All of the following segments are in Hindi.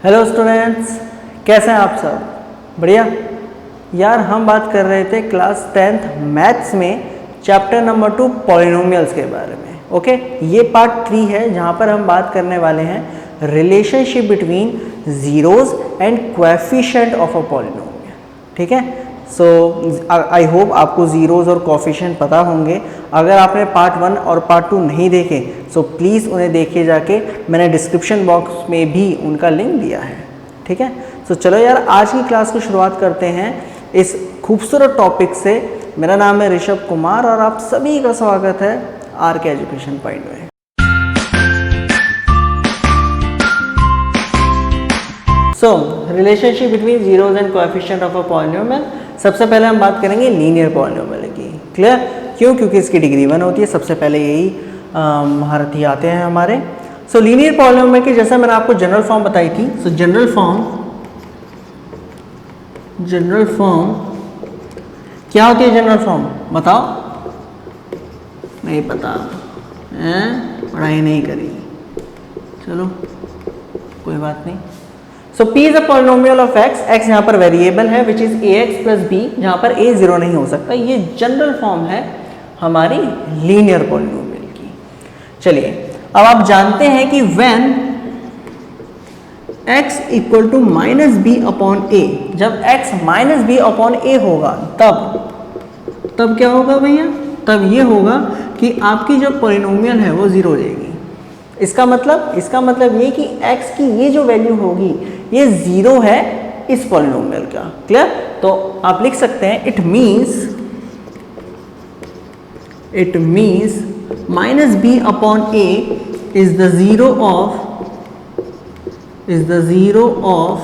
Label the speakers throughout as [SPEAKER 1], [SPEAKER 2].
[SPEAKER 1] हेलो स्टूडेंट्स, कैसे हैं आप सब? बढ़िया यार। हम बात कर रहे थे क्लास 10th मैथ्स में चैप्टर नंबर 2 पॉलिनोमियल्स के बारे में। ओके, ये पार्ट 3 है जहाँ पर हम बात करने वाले हैं relationship between zeros and coefficient of a polynomial. ठीक है, सो आई होप आपको जीरोज और कोएफिशिएंट पता होंगे। अगर आपने पार्ट 1 और पार्ट 2 नहीं देखे सो प्लीज़ उन्हें देखिए जाके, मैंने डिस्क्रिप्शन बॉक्स में भी उनका लिंक दिया है। ठीक है, सो चलो यार आज की क्लास की शुरुआत करते हैं इस खूबसूरत टॉपिक से। मेरा नाम है ऋषभ कुमार और आप सभी का स्वागत है आर के एजुकेशन पॉइंट में। So relationship between zeros and coefficient of a polynomial. सबसे पहले हम बात करेंगे लीनियर पॉलिनोमियल की। क्लियर? क्यों? क्योंकि इसकी डिग्री 1 होती है। सबसे पहले यही महारथी आते हैं हमारे। सो लीनियर पॉलिनोमियल की जैसे मैंने आपको जनरल फॉर्म बताई थी। सो जनरल फॉर्म क्या होती है? जनरल फॉर्म बताओ। नहीं पता हैं? पढ़ाई नहीं करी, चलो कोई बात नहीं। सो P is a polynomial of x। x यहाँ पर वेरिएबल है which is ax plus b, जहाँ पर a 0 नहीं हो सकता। ये जनरल फॉर्म है हमारी लीनियर पॉलिनोमियल की। चलिए अब आप जानते हैं कि when x equal to minus B upon a, जब x minus B upon a होगा तब क्या होगा भैया? तब ये होगा कि आपकी जो पॉलिनोमियल है वो 0 हो जाएगी। इसका मतलब ये कि x की ये जो वैल्यू होगी ये 0 है इस पॉलिनोमियल का। क्लियर? तो आप लिख सकते हैं it means minus B upon A is the zero of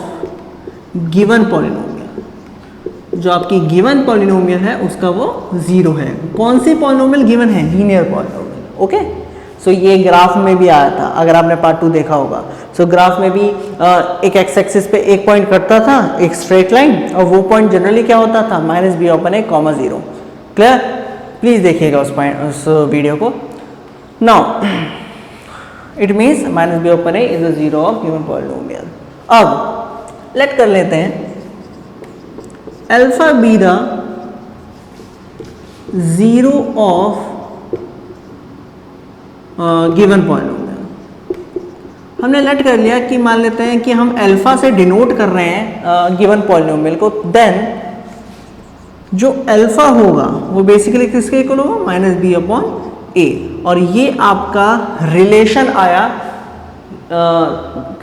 [SPEAKER 1] given polynomial. जो आपकी गिवन पॉलिनोमियल है उसका वो 0 है। कौन सी पॉलिनोमियल गिवन है? Linear polynomial. ओके, सो ये ग्राफ में भी आया था, अगर आपने पार्ट 2 देखा होगा। सो ग्राफ में भी एक एक्स एक्सिस पे एक पॉइंट कटता था, एक स्ट्रेट लाइन, और वो पॉइंट जनरली क्या होता था? Minus B upon A comma 0। Clear? Please देखिएगा उस वीडियो को। Now it means minus B upon A is the zero of given polynomial. अब लेट कर लेते हैं alpha be the zero of given polynomial. हमने लेट कर लिया कि मान लेते हैं कि हम अल्फा से डिनोट कर रहे हैं गिवन पॉलिनोमियल को। देन जो अल्फा होगा वो बेसिकली किसके इक्वल होगा? माइनस बी अपॉन ए। और ये आपका रिलेशन आया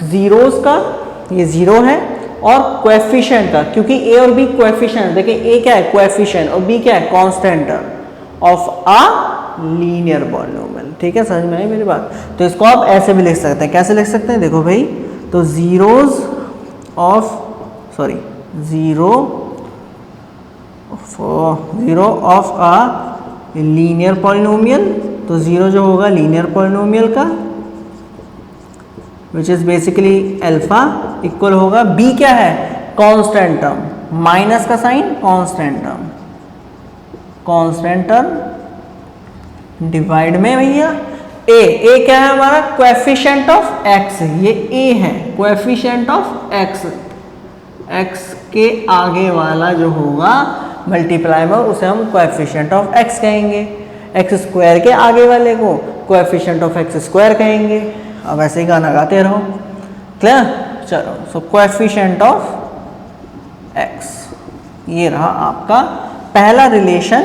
[SPEAKER 1] जीरोस का, ये 0 है, और कोएफिशिएंट का, क्योंकि ए और बी कोएफिशिएंट। देखिए ए क्या है? कोएफिशिएंट, और बी क्या है? Constant of a linear polynomial. ठीक है, समझ में आई मेरी बात? तो इसको आप ऐसे भी लिख सकते हैं। कैसे लिख सकते हैं? देखो भाई, तो zero of a linear polynomial. तो 0 जो होगा लीनियर पॉलिनोमियल का विच इज बेसिकली अल्फा, इक्वल होगा बी क्या है? कांस्टेंट टर्म, माइनस का साइन, कांस्टेंट टर्म डिवाइड में भैया ए क्या है हमारा? Coefficient of x। ये a है, कोएफिशिएंट ऑफ x के आगे वाला जो होगा मल्टीप्लाई में उसे हम कोएफिशिएंट ऑफ x कहेंगे। x स्क्वायर के आगे वाले को कोएफिशिएंट ऑफ x स्क्वायर कहेंगे। अब ऐसे ही गाना गाते रहो। क्लियर? चलो, सो कोएफिशिएंट ऑफ x, ये रहा आपका पहला रिलेशन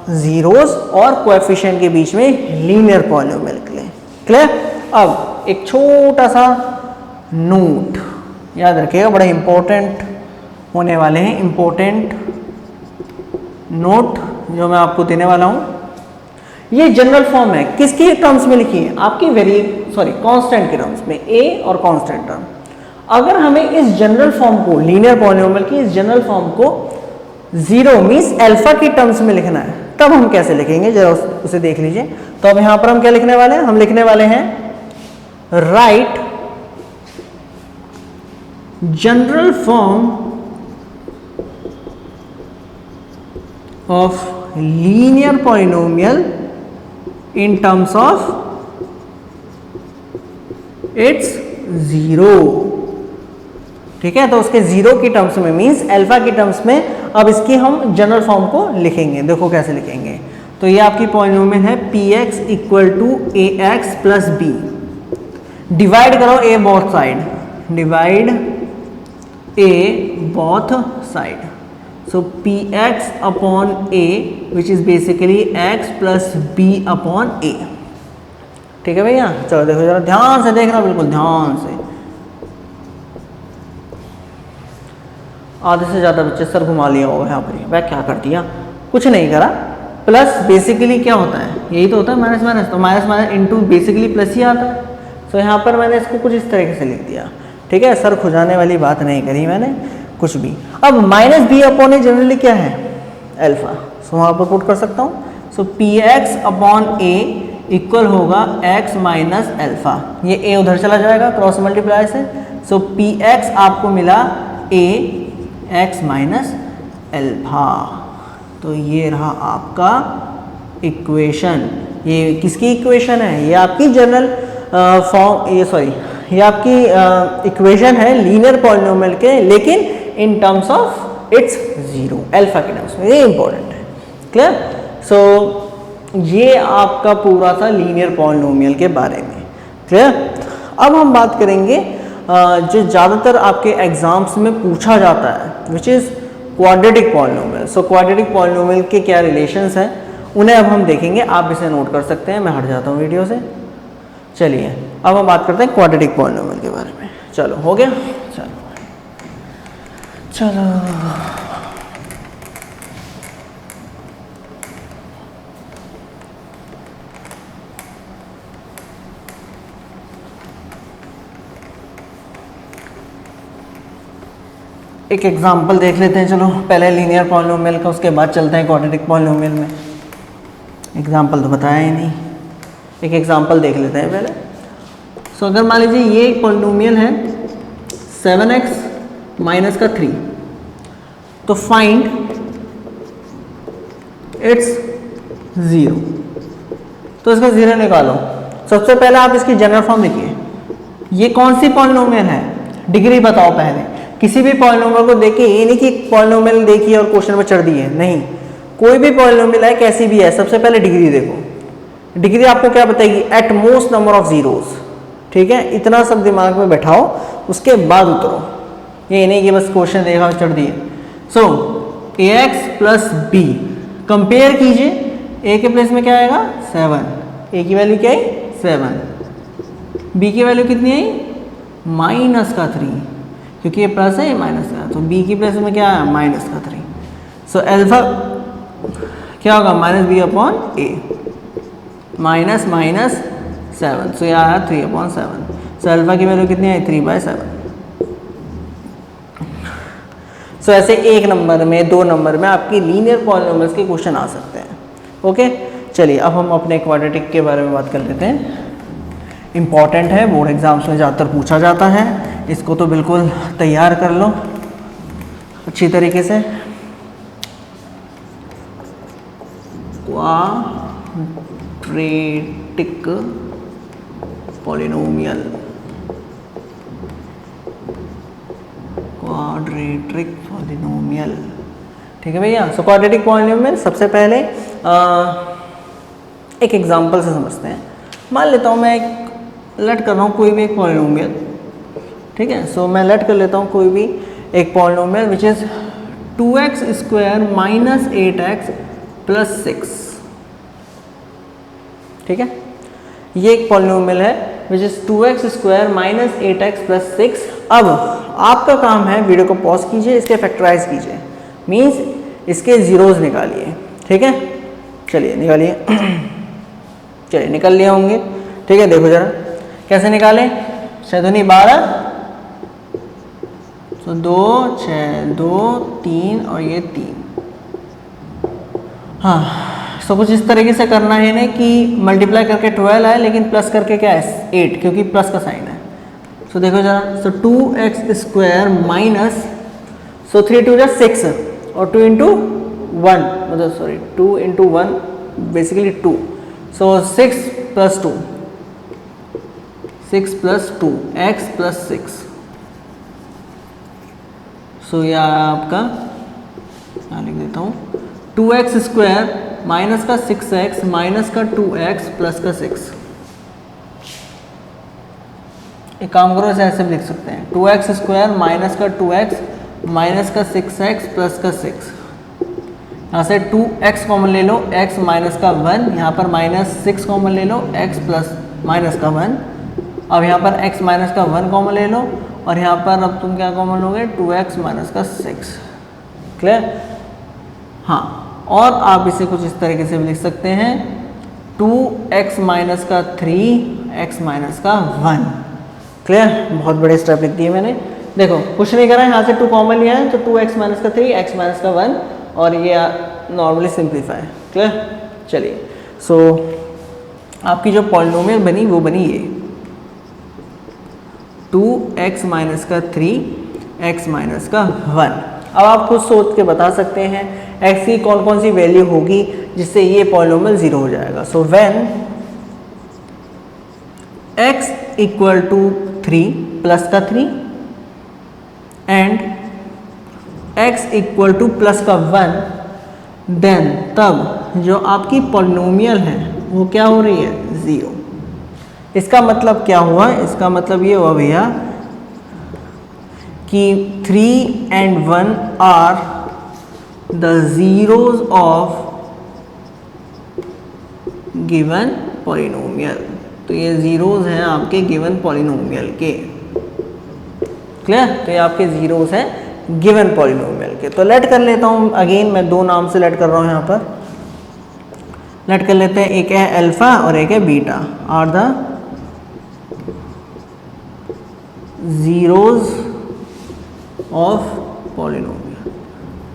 [SPEAKER 1] जीरोस और कोएफिशिएंट के बीच में लीनियर पॉलिनोमियल के लिए। क्लियर? अब एक छोटा सा नोट याद रखिएगा, बड़े इंपॉर्टेंट होने वाले हैं। इंपॉर्टेंट नोट जो मैं आपको देने वाला हूं, ये जनरल फॉर्म है। किसके टर्म्स में लिखी है? आपकी कांस्टेंट के टर्म्स में, ए और कांस्टेंट टर्म। अगर हमें इस जनरल फॉर्म को, लीनियर पॉलिनोमियल की इस जनरल फॉर्म को 0 मीन्स अल्फा की टर्म्स में लिखना है, तब हम कैसे लिखेंगे जरा उसे देख लीजिए। तो अब यहां पर हम क्या लिखने वाले हैं? हम लिखने वाले हैं right general form of linear polynomial in terms of its 0। ठीक है, तो उसके 0 की टर्म्स में मींस अल्फा की टर्म्स में अब इसकी हम जनरल फॉर्म को लिखेंगे। देखो कैसे लिखेंगे, तो ये आपकी पॉलिनोमियल है px equal to ax plus b। Divide करो a both side, divide a both side, so px upon a which is basically x plus b upon a। ठीक है भैया, चलो देखो जरा ध्यान से देखना, बिल्कुल ध्यान से। आधे से ज़्यादा बच्चे सर घुमा लिया होगा यहाँ पर, वह क्या कर दिया, कुछ नहीं करा। प्लस बेसिकली क्या होता है, यही तो होता है माइनस माइनस, तो minus minus into basically plus ही आता है। सो यहाँ पर मैंने इसको कुछ इस तरीके से लिख दिया। ठीक है, सर खुजाने वाली बात नहीं करी मैंने कुछ भी। अब माइनस बी अपॉन ए जनरली क्या है, अल्फा, सो वहाँ पर पुट कर सकता हूँ। सो पी एक्स अपॉन ए इक्वल होगा एक्स माइनस अल्फा, ये ए उधर चला जाएगा क्रॉस मल्टीप्लाई से। सो पी एक्स आपको मिला ए एक्स माइनस अल्फा। तो ये रहा आपका इक्वेशन। ये किसकी इक्वेशन है, ये आपकी जनरल फॉर्म, ये सॉरी ये आपकी इक्वेशन है लीनियर पॉलिनोमियल के, लेकिन इन terms of it's zero, alpha के टर्म्स में। ये इंपॉर्टेंट है, क्लियर। सो ये आपका पूरा था लीनियर पॉलिनोमियल के बारे में, क्लियर। अब हम बात करेंगे जो ज़्यादातर आपके एग्जाम्स में पूछा जाता है, which is quadratic polynomial. So quadratic polynomial के क्या रिलेशंस हैं उन्हें अब हम देखेंगे। आप इसे नोट कर सकते हैं, मैं हट जाता हूँ वीडियो से। चलिए अब हम बात करते हैं क्वाड्रेटिक पॉलिनोमियल के बारे में। चलो हो गया, चलो एक एग्जांपल देख लेते हैं। चलो पहले लीनियर पॉलिनोमियल का, उसके बाद चलते हैं क्वाड्रेटिक पॉलिनोमियल में। एग्जांपल तो बताया ही नहीं, एक एग्जांपल देख लेते हैं पहले। सो अगर मान लीजिए ये एक पॉलिनोमियल है 7x माइनस का 3, तो फाइंड इट्स 0। तो इसका 0 निकालो। सबसे पहले आप इसकी जनरल फॉर्म लिखिए। ये कौन सी पॉलिनोमियल है, डिग्री बताओ पहले। किसी भी पॉलिनोमियल को देखिए, ये नहीं कि पॉलिनोमियल देखिए और क्वेश्चन में चढ़ दिए, नहीं। कोई भी पॉलिनोमियल है, कैसी भी है, सबसे पहले डिग्री देखो। डिग्री आपको क्या बताएगी, at most number of zeros. ठीक है, इतना सब दिमाग में बैठाओ, उसके बाद उतरो। ये नहीं कि बस क्वेश्चन देखा और चढ़ दिए। सो ए एक्स प्लस बी कंपेयर कीजिए। ए के प्लेस में क्या आएगा 7, ए की वैल्यू क्या आई 7, बी की वैल्यू कितनी आई माइनस का 3, क्योंकि ये प्लस है ये माइनस का, तो बी की प्लेस में क्या आया माइनस का 3। सो अल्फा क्या होगा minus B upon a, minus minus 7, सो ये आया 3/7। सो अल्फा की वैल्यू कितनी आई 3/7। सो ऐसे एक नंबर में, दो नंबर में आपकी लीनियर पॉलिनोमियल्स के क्वेश्चन आ सकते हैं। ओके, चलिए अब हम अपने क्वाड्रेटिक के बारे में बात कर लेते हैं। इम्पॉर्टेंट है, बोर्ड एग्जाम्स में ज़्यादातर पूछा जाता है, इसको तो बिल्कुल तैयार कर लो अच्छी तरीके से। क्वाड्रेटिक पॉलिनोमियल, क्वाड्रेटिक पॉलिनोमियल, ठीक है भैया। सो क्वाड्रेटिक पॉलिनोमियल सबसे पहले एक एग्जांपल से समझते हैं। मान लेता हूँ मैं एक लेट कर रहा हूँ कोई भी एक पॉलिनोमियल, ठीक है। सो मैं लेट कर लेता हूँ कोई भी एक polynomial which is 2x² minus 8x plus 6, ठीक है। ये एक पॉलिनोमियल है which is 2x² minus 8x plus 6। अब आपका काम है, वीडियो को पॉज कीजिए, इसके फैक्टराइज कीजिए, मीन्स इसके जीरोस निकालिए, ठीक है। चलिए निकालिए, चलिए निकल लिए होंगे, ठीक है। देखो जरा कैसे निकालें। 6 दूनी 12, तो 2 6 2 3 और ये 3। हाँ, सो कुछ इस तरीके से करना है ना कि मल्टीप्लाई करके 12 आए, लेकिन प्लस करके क्या है 8, क्योंकि प्लस का साइन है। सो देखो जरा, सो 2x² माइनस, सो 3 2 जा 6 और 2 इंटू 1, मतलब सॉरी 2 इंटू 1 बेसिकली 2, सो 6 प्लस 2 6 प्लस 2 एक्स प्लस 6। सो यह आपका यहाँ लिख देता हूँ 2x स्क्वायर माइनस का 6x माइनस का 2x प्लस का 6। एक काम करो, ऐसे भी लिख सकते हैं 2x स्क्वायर माइनस का 2x माइनस का 6x प्लस का 6। यहाँ से 2x कॉमन ले लो, x माइनस का 1, यहाँ पर माइनस 6 कॉमन ले लो, x प्लस माइनस का 1। अब यहाँ पर x माइनस का 1 कॉमन ले लो और यहाँ पर अब तुम क्या कॉमन लोगे 2x माइनस का 6। क्लियर? हाँ, और आप इसे कुछ इस तरीके से भी लिख सकते हैं 2x माइनस का 3 x माइनस का 1। क्लियर? बहुत बड़े स्टेप लिख दिए मैंने। देखो कुछ नहीं करा है, यहाँ से 2 कॉमन लिया है तो 2x माइनस का 3 x माइनस का 1 और ये नॉर्मली सिंप्लीफाई। क्लियर? चलिए, सो आपकी जो पॉलिनोमियल बनी वो बनी ये 2x माइनस का 3 x माइनस का 1। अब आप खुद सोच के बता सकते हैं x की कौन कौन सी वैल्यू होगी जिससे ये पॉलिनोमियल 0 हो जाएगा। So when x equal to 3 plus का 3 and x equal to plus का 1, देन तब जो आपकी पॉलिनोमियल है वो क्या हो रही है 0। इसका मतलब क्या हुआ? इसका मतलब ये हुआ भैया कि 3 and 1 are the zeros of given polynomial. तो ये zeros हैं आपके गिवन पॉलिनोमियल के। क्लियर? तो ये आपके zeros हैं गिवन पॉलिनोमियल के। तो लेट कर लेता हूँ, अगेन मैं 2 नाम से लेट कर रहा हूँ यहाँ पर। लेट कर लेते हैं, एक है अल्फा और एक है beta are the zeros of polynomial,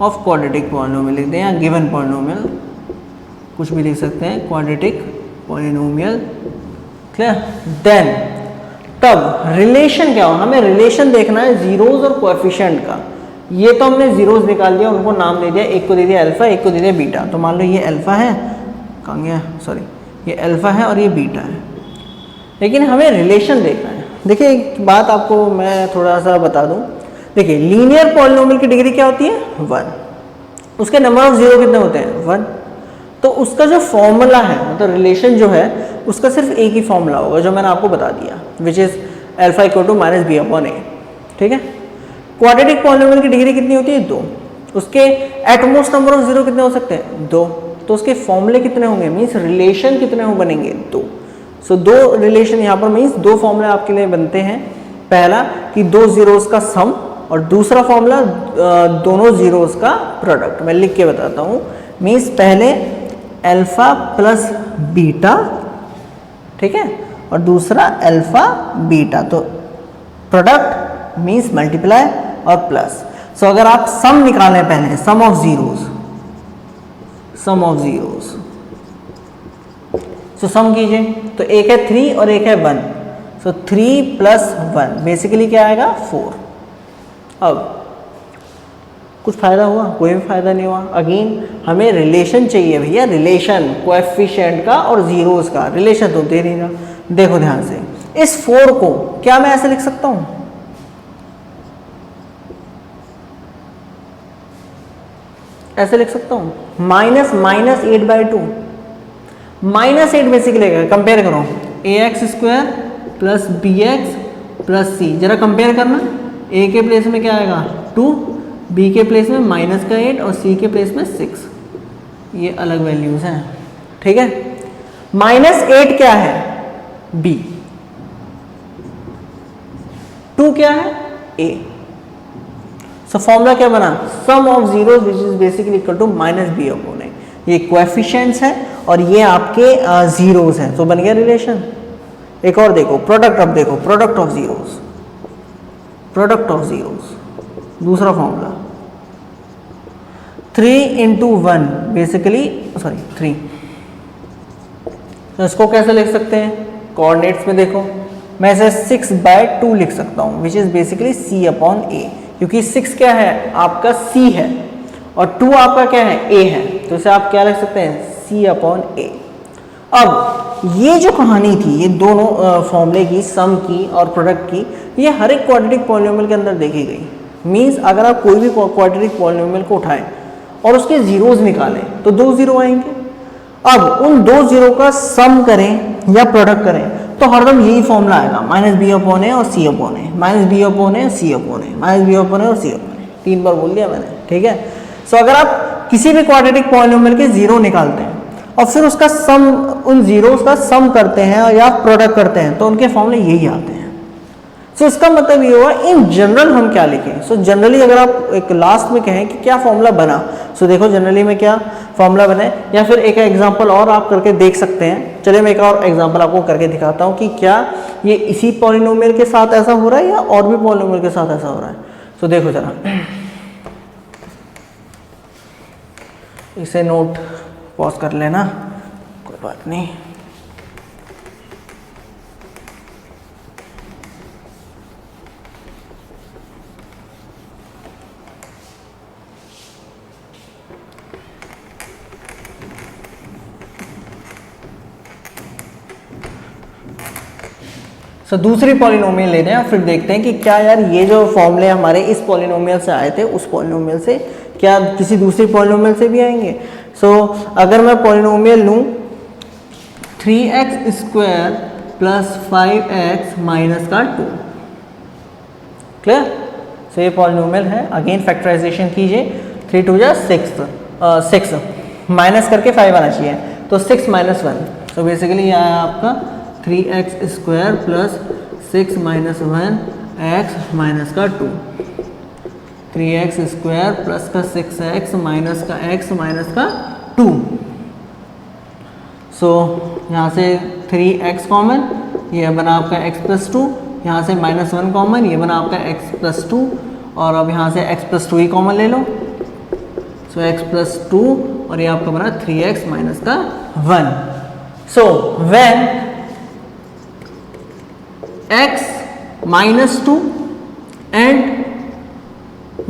[SPEAKER 1] of quadratic polynomial लिख दें या गिवन पॉलिनोमियल, कुछ भी लिख सकते हैं, क्वाड्रेटिक पॉलिनोमियल। क्लियर? देन तब रिलेशन क्या हो, हमें रिलेशन देखना है जीरोस और कोएफिशिएंट का। ये तो हमने जीरोस निकाल दिया, उनको नाम दे दिया, एक को दे दिया अल्फा, एक को दे दिया बीटा। तो मान लो ये अल्फा है, कहाँ गया, सॉरी, ये अल्फा है और ये बीटा है, लेकिन हमें रिलेशन देखना है। देखिए एक बात आपको मैं थोड़ा सा बता दूं, देखिए लीनियर पॉलिनोमियल की डिग्री क्या होती है 1, उसके नंबर ऑफ जीरो कितने होते हैं 1। तो उसका जो फॉर्मूला है, मतलब रिलेशन जो है उसका सिर्फ एक ही फॉर्मूला होगा जो मैंने आपको बता दिया, which is alpha equal to minus B upon a. ठीक है? क्वाड्रेटिक पॉलिनोमियल की डिग्री कितनी होती है 2, उसके एटमोस्ट नंबर ऑफ जीरो कितने हो सकते हैं 2, तो उसके फॉर्मूले कितने होंगे, मीन्स रिलेशन कितने हो बनेंगे 2। सो 2 रिलेशन यहाँ पर मीन्स 2 फॉर्मूले आपके लिए बनते हैं। पहला कि 2 जीरोस का सम और दूसरा फॉर्मूला दोनों जीरोस का प्रोडक्ट। मैं लिख के बताता हूँ, मीन्स पहले अल्फा प्लस बीटा, ठीक है, और दूसरा अल्फा बीटा, तो प्रोडक्ट मीन्स मल्टीप्लाई और प्लस। सो अगर आप सम निकालें पहले, sum of zeros, sum of zeros, so sum कीजिए, तो एक है 3 और एक है 1, सो 3 प्लस 1 बेसिकली क्या आएगा 4। अब कुछ फायदा हुआ? कोई भी फायदा नहीं हुआ। अगेन हमें रिलेशन चाहिए भैया, रिलेशन कोएफिशिएंट का और जीरोस का रिलेशन तो दे नहीं रहा। देखो ध्यान से, इस 4 को क्या मैं ऐसे लिख सकता हूं, ऐसे लिख सकता हूं, minus minus 8/2, minus 8 basically compare करो, ax square plus bx plus c, जरा कंपेयर करना, a के प्लेस में क्या आएगा 2, b के प्लेस में माइनस का 8 और c के प्लेस में 6, ये अलग वैल्यूज हैं। ठीक है? माइनस 8 क्या है b, 2 क्या है a। सो फॉर्मूला क्या बना, sum of zeros which is basically equal to minus B upon a. ये कोएफिशिएंट्स है और ये आपके जीरोस हैं, तो बन गया रिलेशन। एक और देखो प्रोडक्ट, अब देखो product of zeros, product of zeros, दूसरा फॉर्मूला 3 into 1 बेसिकली, सॉरी 3, तो इसको कैसे लिख सकते हैं, कोऑर्डिनेट्स में देखो, मैं इसे 6/2 लिख सकता हूँ, विच is basically c upon a, क्योंकि 6 क्या है आपका c है और 2 आपका क्या है a है, तो इसे आप क्या लिख सकते हैं c अपॉन a। अब ये जो कहानी थी, ये दोनों फॉर्मूले की, सम की और प्रोडक्ट की, ये हर एक क्वाड्रेटिक पॉलिनोमियल के अंदर देखी गई। मींस अगर आप कोई भी क्वाड्रेटिक पॉलिनोमियल को उठाएं और उसके जीरोस निकालें तो 2 जीरो आएंगे। अब उन 2 जीरो का सम करें या प्रोडक्ट करें तो हरदम यही फॉर्मूला आएगा, माइनस बी अपॉन ए और सी upon a, minus B upon A, C upon a, minus B upon ए और सी अपॉन ए। 3 बार बोल दिया मैंने, ठीक है। सो अगर आप किसी भी क्वाड्रेटिक पॉलिनोमियल के जीरो निकालते हैं और फिर उसका सम, उन जीरोस का सम करते हैं या प्रोडक्ट करते हैं तो उनके फॉर्मूले यही आते हैं। सो इसका मतलब ये हुआ इन जनरल हम क्या लिखें। सो जनरली अगर आप एक लास्ट में कहें कि क्या फॉर्मूला बना, सो देखो जनरली में क्या फॉर्मूला बने, या फिर एक एग्जांपल और आप करके देख सकते हैं। चलिए मैं एक और एग्जांपल आपको करके दिखाता हूँ कि क्या ये इसी पॉलिनोमियल के साथ ऐसा हो रहा है या और भी पॉलिनोमियल के साथ ऐसा हो रहा है। सो देखो जरा, इसे नोट पॉज कर लेना, कोई बात नहीं। सो दूसरी पॉलिनोमियल लेते हैं और फिर देखते हैं कि क्या यार ये जो फॉर्मूले हमारे इस पॉलिनोमियल से आए थे उस पॉलिनोमियल से क्या किसी दूसरी पॉलिनोमियल से भी आएंगे। सो अगर मैं पॉलिनोमियल लूँ 3x square plus 5x minus का 2, क्लियर। सो ये पॉलिनोमियल है, अगेन फैक्टराइजेशन कीजिए, 3 2 जा 6 माइनस करके 5 आना चाहिए, तो 6 माइनस 1। सो बेसिकली ये आया आपका 3x square plus 6 minus 1 x minus का 2, 3x स्क्वायर प्लस का 6x माइनस का x माइनस का 2। सो यहाँ से 3x कॉमन, ये बना आपका x प्लस 2, यहाँ से माइनस 1 कॉमन, ये बना आपका x प्लस 2, और अब यहाँ से x प्लस 2 ही कॉमन ले लो। सो x प्लस 2 और ये आपका बना 3x माइनस का 1। सो व्हेन x माइनस 2 एंड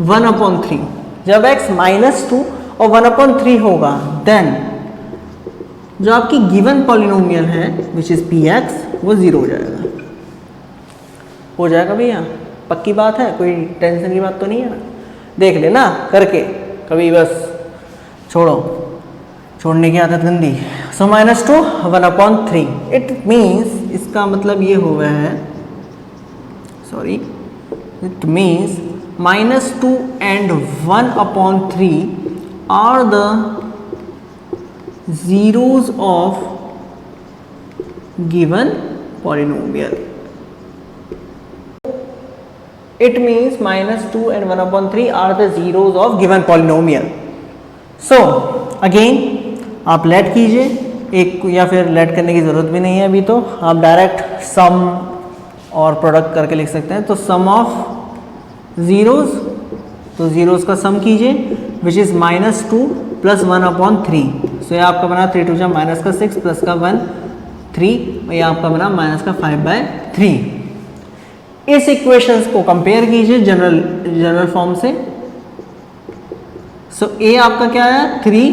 [SPEAKER 1] 1/3, जब x माइनस 2 और 1/3 होगा देन जो आपकी गिवन पॉलिनोमियल है विच इज px वो 0 हो जाएगा भैया, पक्की बात है, कोई टेंशन की बात तो नहीं है ना। देख लेना करके कभी, बस छोड़ने की आदत गंदी। सो माइनस 2 1/3, इट मीन्स इसका मतलब ये हो गया है, sorry, it means minus 2 and 1/3 are the zeros of given polynomial. It means minus 2 and 1/3 are the zeros of given polynomial. So again आप लेट कीजिए एक, या फिर लेट करने की ज़रूरत भी नहीं है अभी, तो आप डायरेक्ट सम और प्रोडक्ट करके लिख सकते हैं। तो सम ऑफ ज़ीरोज़, तो ज़ीरोज़ का सम कीजिए विच इज़ माइनस 2 प्लस 1/3। सो ये आपका बना 3 2 जा माइनस का 6 प्लस का 1 3, और ये आपका बना माइनस का 5/3। इस इक्वेशंस को कंपेयर कीजिए जनरल फॉर्म से। सो ए आपका क्या आया 3,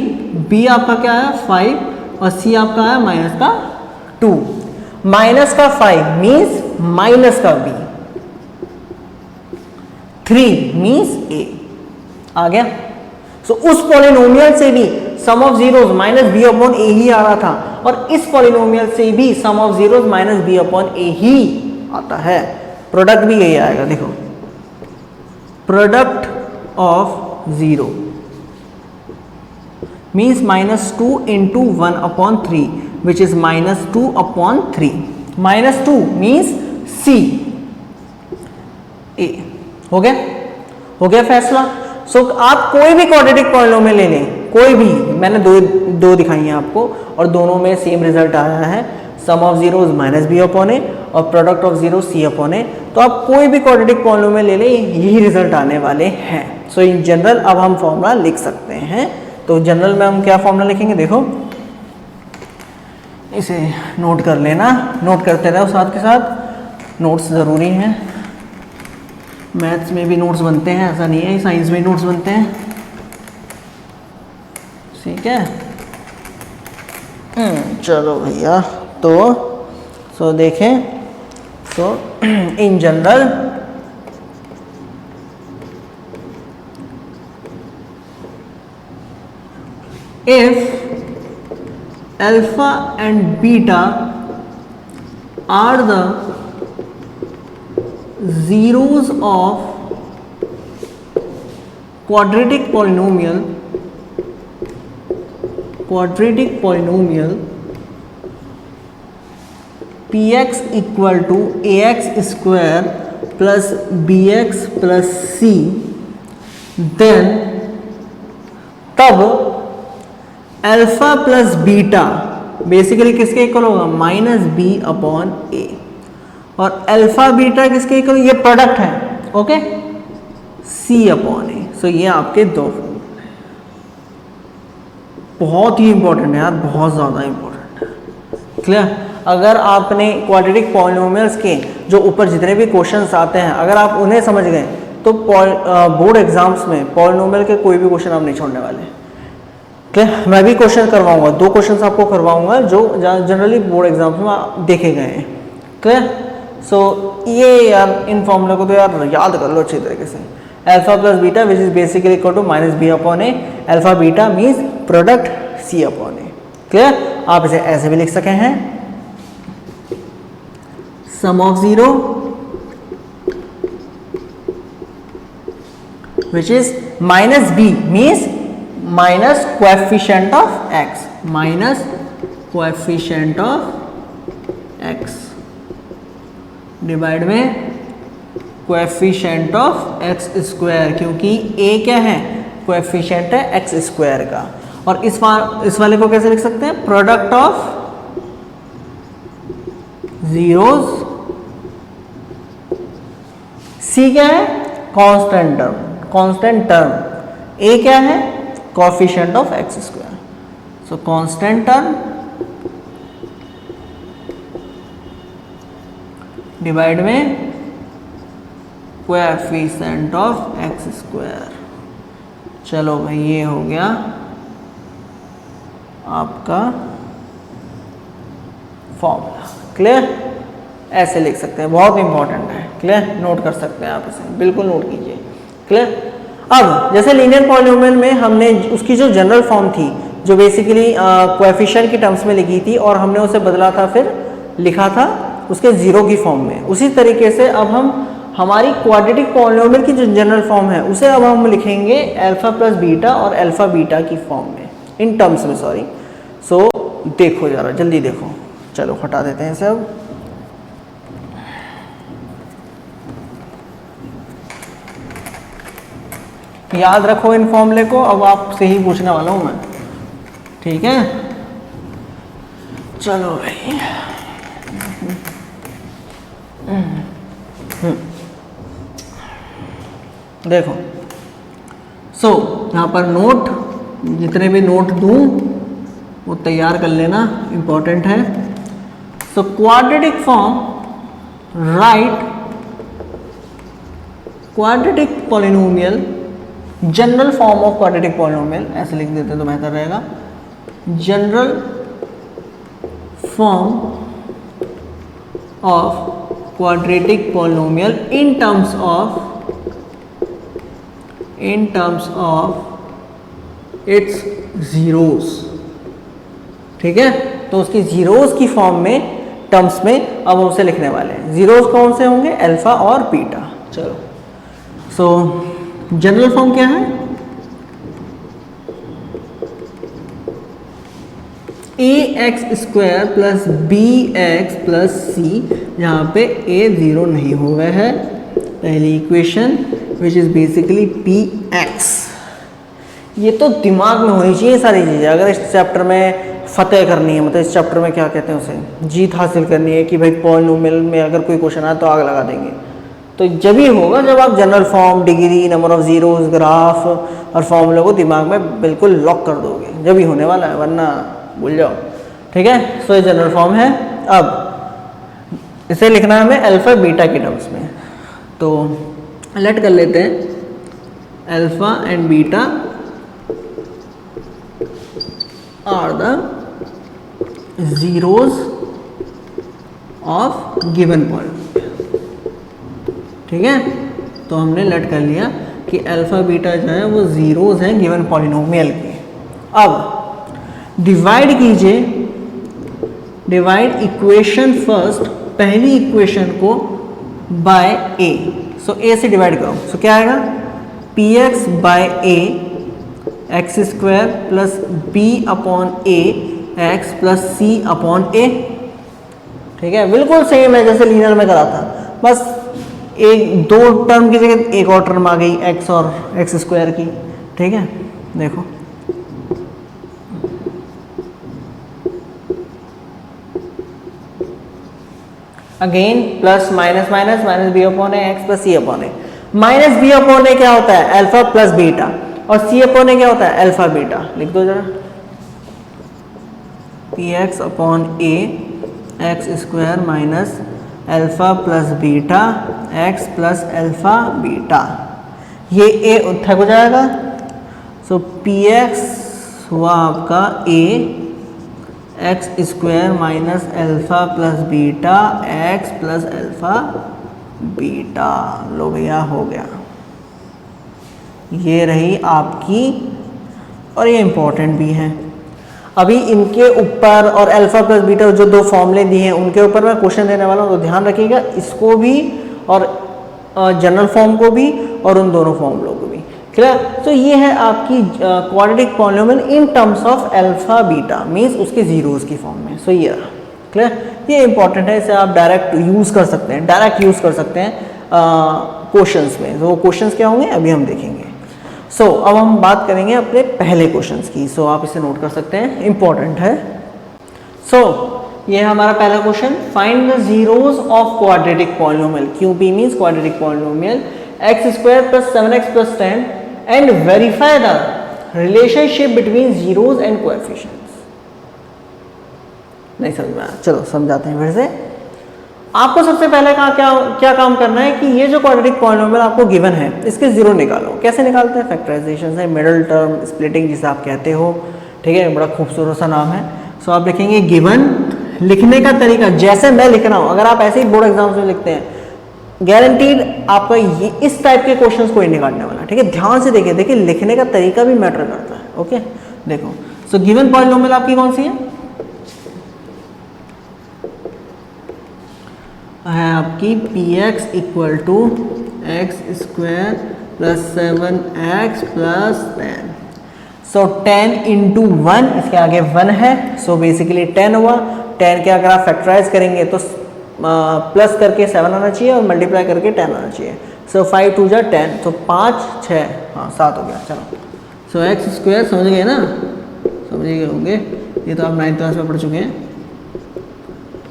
[SPEAKER 1] बी आपका क्या आया 5 और सी आपका आया माइनस का 2। माइनस का 5 मीन्स माइनस का बी, 3 मीन्स ए आ गया। सो उस पॉलिनोमियल से भी sum of zeros minus B upon a ही आ रहा था, और इस पॉलिनोमियल से भी sum of zeros minus B upon a ही आता है। प्रोडक्ट भी यही आएगा, देखो product of zero means minus 2 into 1/3 which is minus 2/3। Minus 2 means c a. हो गया फैसला। सो आप कोई भी क्वाड्रेटिक पॉलिनोमियल ले लें, कोई भी, मैंने दो दिखाई हैं आपको और दोनों में सेम रिजल्ट आया है, sum of zeros minus B upon ए और product of zero c upon a. तो आप कोई भी क्वाड्रेटिक पॉलिनोमियल ले लें, यही रिजल्ट आने वाले हैं। सो इन जनरल अब हम फॉर्मूला लिख सकते हैं। तो जनरल में हम क्या फॉर्मूला लिखेंगे, देखो इसे नोट कर लेना, नोट करते रहो साथ के साथ, नोट्स ज़रूरी हैं। मैथ्स में भी नोट्स बनते हैं, ऐसा नहीं है, साइंस में नोट्स बनते हैं, ठीक है। चलो भैया तो सो देखें, so in general if alpha and beta are the zeros of quadratic polynomial px equal to ax square plus bx plus c, then तब अल्फा प्लस बीटा बेसिकली किसके इक्वल होगा, माइनस बी अपॉन ए, और अल्फा बीटा किसके इक्वल, ये प्रोडक्ट है, ओके, सी अपॉन ए। सो ये आपके दो फॉर्मूले हैं, बहुत ही इंपॉर्टेंट है यार, बहुत ज़्यादा इंपॉर्टेंट है, क्लियर। अगर आपने क्वाड्रेटिक पॉलिनोमियल्स के जो ऊपर जितने भी क्वेश्चंस आते हैं, अगर आप उन्हें समझ गए तो बोर्ड एग्जाम्स में पॉलिनोमियल के कोई भी क्वेश्चन आप नहीं छोड़ने वाले, क्लियर। मैं भी क्वेश्चन करवाऊंगा, 2 क्वेश्चन आपको करवाऊंगा जो जनरली बोर्ड एग्जाम्स में देखे गए हैं, क्लियर। सो ये यार इन फॉर्मूला को तो यार याद कर लो अच्छी तरीके से, alpha plus beta which is basically equal to minus B upon A, alpha beta means product c upon a, clear. आप इसे ऐसे भी लिख सके हैं, sum of zero which is minus b means minus coefficient of x, minus coefficient of x divide में coefficient of x स्क्वायर, क्योंकि a क्या है, coefficient है x स्क्वायर का। और इस वाले को कैसे लिख सकते हैं, प्रोडक्ट ऑफ जीरोस, c क्या है, constant term, constant term, a क्या है, coefficient of x square. So constant term divide में कोएफिशिएंट ऑफ x स्क्वायर। चलो भाई ये हो गया आपका फॉर्मूला, क्लियर। ऐसे लिख सकते हैं, बहुत इंपॉर्टेंट है, क्लियर, नोट कर सकते हैं आप इसे, बिल्कुल नोट कीजिए, क्लियर। अब जैसे लीनियर पॉलिनोमियल में हमने उसकी जो जनरल फॉर्म थी, जो बेसिकली कोएफिशिएंट की टर्म्स में लिखी थी, और हमने उसे बदला था, फिर लिखा था उसके जीरो की फॉर्म में, उसी तरीके से अब हम हमारी क्वाड्रेटिक पॉलिनोमियल की जो जनरल फॉर्म है उसे अब हम लिखेंगे अल्फा प्लस बीटा और अल्फा बीटा की फॉर्म में, इन टर्म्स में, सॉरी। सो देखो जरा जल्दी देखो, चलो हटा देते हैं सब। याद रखो इन फॉर्मूले को, अब आपसे ही पूछने वाला हूं मैं, ठीक है। चलो भाई, देखो, सो यहाँ पर नोट, जितने भी नोट दूं वो तैयार कर लेना, इंपॉर्टेंट है। So quadratic form, right quadratic polynomial, general form of quadratic polynomial, ऐसे लिख देते तो बेहतर रहेगा, general form of quadratic polynomial in terms of its zeros, ठीक है। तो उसकी जीरोस की फॉर्म में, टर्म्स में अब हम उसे लिखने वाले हैं। जीरोस कौन से होंगे, अल्फा और बीटा। चलो, सो जनरल फॉर्म क्या है, a x square plus B x plus c, जहाँ पे ए जीरो नहीं हुआ है, पहली equation which is basically P x. ये तो दिमाग में होनी चाहिए सारी चीज़ें, अगर इस चैप्टर में फतेह करनी है, मतलब इस चैप्टर में क्या कहते हैं उसे, जीत हासिल करनी है कि भाई पॉलिनोमियल में अगर कोई क्वेश्चन आए तो आग लगा देंगे, तो जब ही होगा जब आप general form, degree, number of zeros, graph और फॉर्मूले को दिमाग में बिल्कुल लॉक कर दोगे, जब ही होने वाला है, वरना भूल जाओ, ठीक है। सो ये जनरल फॉर्म है। अब इसे लिखना है हमें अल्फा बीटा के टर्म्स में, तो लेट कर लेते हैं alpha and beta are the zeros of given polynomial. ठीक है, तो हमने लेट कर लिया कि अल्फा बीटा जो है वो जीरोज हैं गिवन पॉलिनोमियल के। अब डिवाइड कीजिए, डिवाइड इक्वेशन फर्स्ट, पहली इक्वेशन को बाय ए। सो ए से डिवाइड करो, सो क्या आएगा p x by a x square plus b upon a x plus c upon a. ठीक है, बिल्कुल सेम है जैसे लीनियर में करा था, बस एक दो टर्म की जगह एक और टर्म आ गई एक्स और एक्स स्क्वायर की। ठीक है, देखो again plus minus minus minus B upon a x plus c upon a. Minus B upon a क्या होता है अल्फा प्लस बीटा, और सी अपॉन ए क्या होता है अल्फा बीटा। लिख दो जरा, p x upon a x square minus alpha plus beta x plus alpha beta. ये ए उत्थक हो जाएगा, सो पी एक्स हुआ आपका a x square minus alpha plus beta x plus alpha beta. लो भैया हो गया, ये रही आपकी, और ये इम्पोर्टेंट भी है। अभी इनके ऊपर और अल्फा प्लस बीटा जो दो फॉर्मूले दिए हैं उनके ऊपर मैं क्वेश्चन देने वाला हूँ, तो ध्यान रखिएगा इसको भी और जनरल फॉर्म को भी और उन दोनों फॉर्मूलों को भी। क्लियर? तो ये है आपकी quadratic polynomial in terms of alpha beta, means उसके जीरोस की फॉर्म में। सो ये क्लियर, ये इंपॉर्टेंट है, इसे आप डायरेक्ट यूज़ कर सकते हैं, डायरेक्ट यूज़ कर सकते हैं क्वेश्चंस में। तो वो क्वेश्चंस क्या होंगे अभी हम देखेंगे। सो अब हम बात करेंगे अपने पहले क्वेश्चंस की। सो आप इसे नोट कर सकते हैं, इंपॉर्टेंट है। सो ये है हमारा पहला question, find the zeros of quadratic polynomial. QP means quadratic polynomial X square plus 7x plus 10 and verify the relationship between zeros and coefficients. नहीं समझ में आया, चलो समझाते हैं फिर से। आपको सबसे पहले क्या काम करना है कि ये जो क्वाड्रेटिक पॉलिनोमियल आपको गिवन है इसके जीरो निकालो। कैसे निकालते हैं? फैक्टराइजेशन से, मिडिल टर्म स्प्लिटिंग जिसे आप कहते हो। ठीक है, बड़ा खूबसूरत सा नाम है। सो आप लिखेंगे गिवन, लिखने का तरीका जैसे मैं लिख रहा हूँ, अगर आप ऐसे ही बोर्ड एग्जाम्स में लिखते हैं गारंटीड आपका ये इस टाइप के क्वेश्चंस कोई निकालने वाला। ठीक है, ध्यान से देखिए, देखिए लिखने का तरीका भी मैटर करता है। ओके, देखो सो गिवन पॉलिनोमियल आपकी कौन सी है आपकी P X equal to X square plus 7x plus 10। So 10 into 1, इसके आगे 1 है, सो बेसिकली 10 हुआ। 10 के अगर आप फैक्टराइज करेंगे तो प्लस करके 7 आना चाहिए और मल्टीप्लाई करके 10 आना चाहिए। सो 5 2 जा 10, तो 5 6 हाँ 7 हो गया। चलो, सो एक्स स्क्वायर समझ गए ना, समझ गए होंगे, ये तो आप 9th क्लास में पढ़ चुके हैं।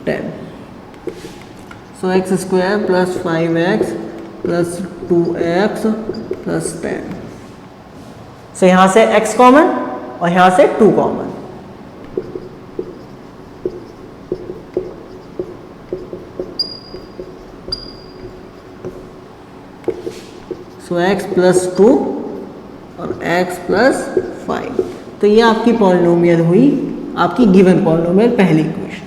[SPEAKER 1] 10, so x square plus 5x plus 2x plus 10। So यहाँ से x कॉमन और यहाँ से 2 कॉमन। सो x प्लस 2 और x प्लस 5। तो ये आपकी पॉलिनोमियल हुई, आपकी गिवन पॉलिनोमियल पहली इक्वेशन।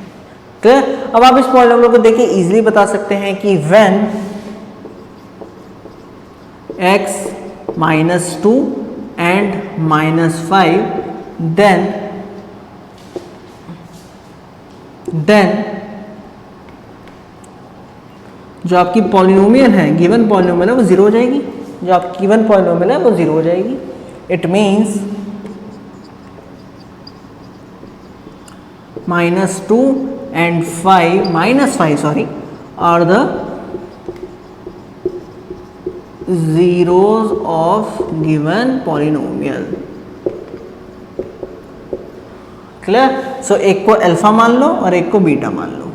[SPEAKER 1] क्लियर? अब आप इस पॉलिनोमियल को देखिए इजीली बता सकते हैं कि when x minus 2 and minus 5 then जो आपकी पॉलिनोमियल है, गिवन पॉलिनोमियल है, वो जीरो हो जाएगी। जो आपकी गिवन पॉलिनोमियल है वो जीरो हो जाएगी। It means minus 2 and 5 minus 5 sorry are the zeros of given polynomial. Clear? So एक को अल्फा मान लो और एक को बीटा मान लो।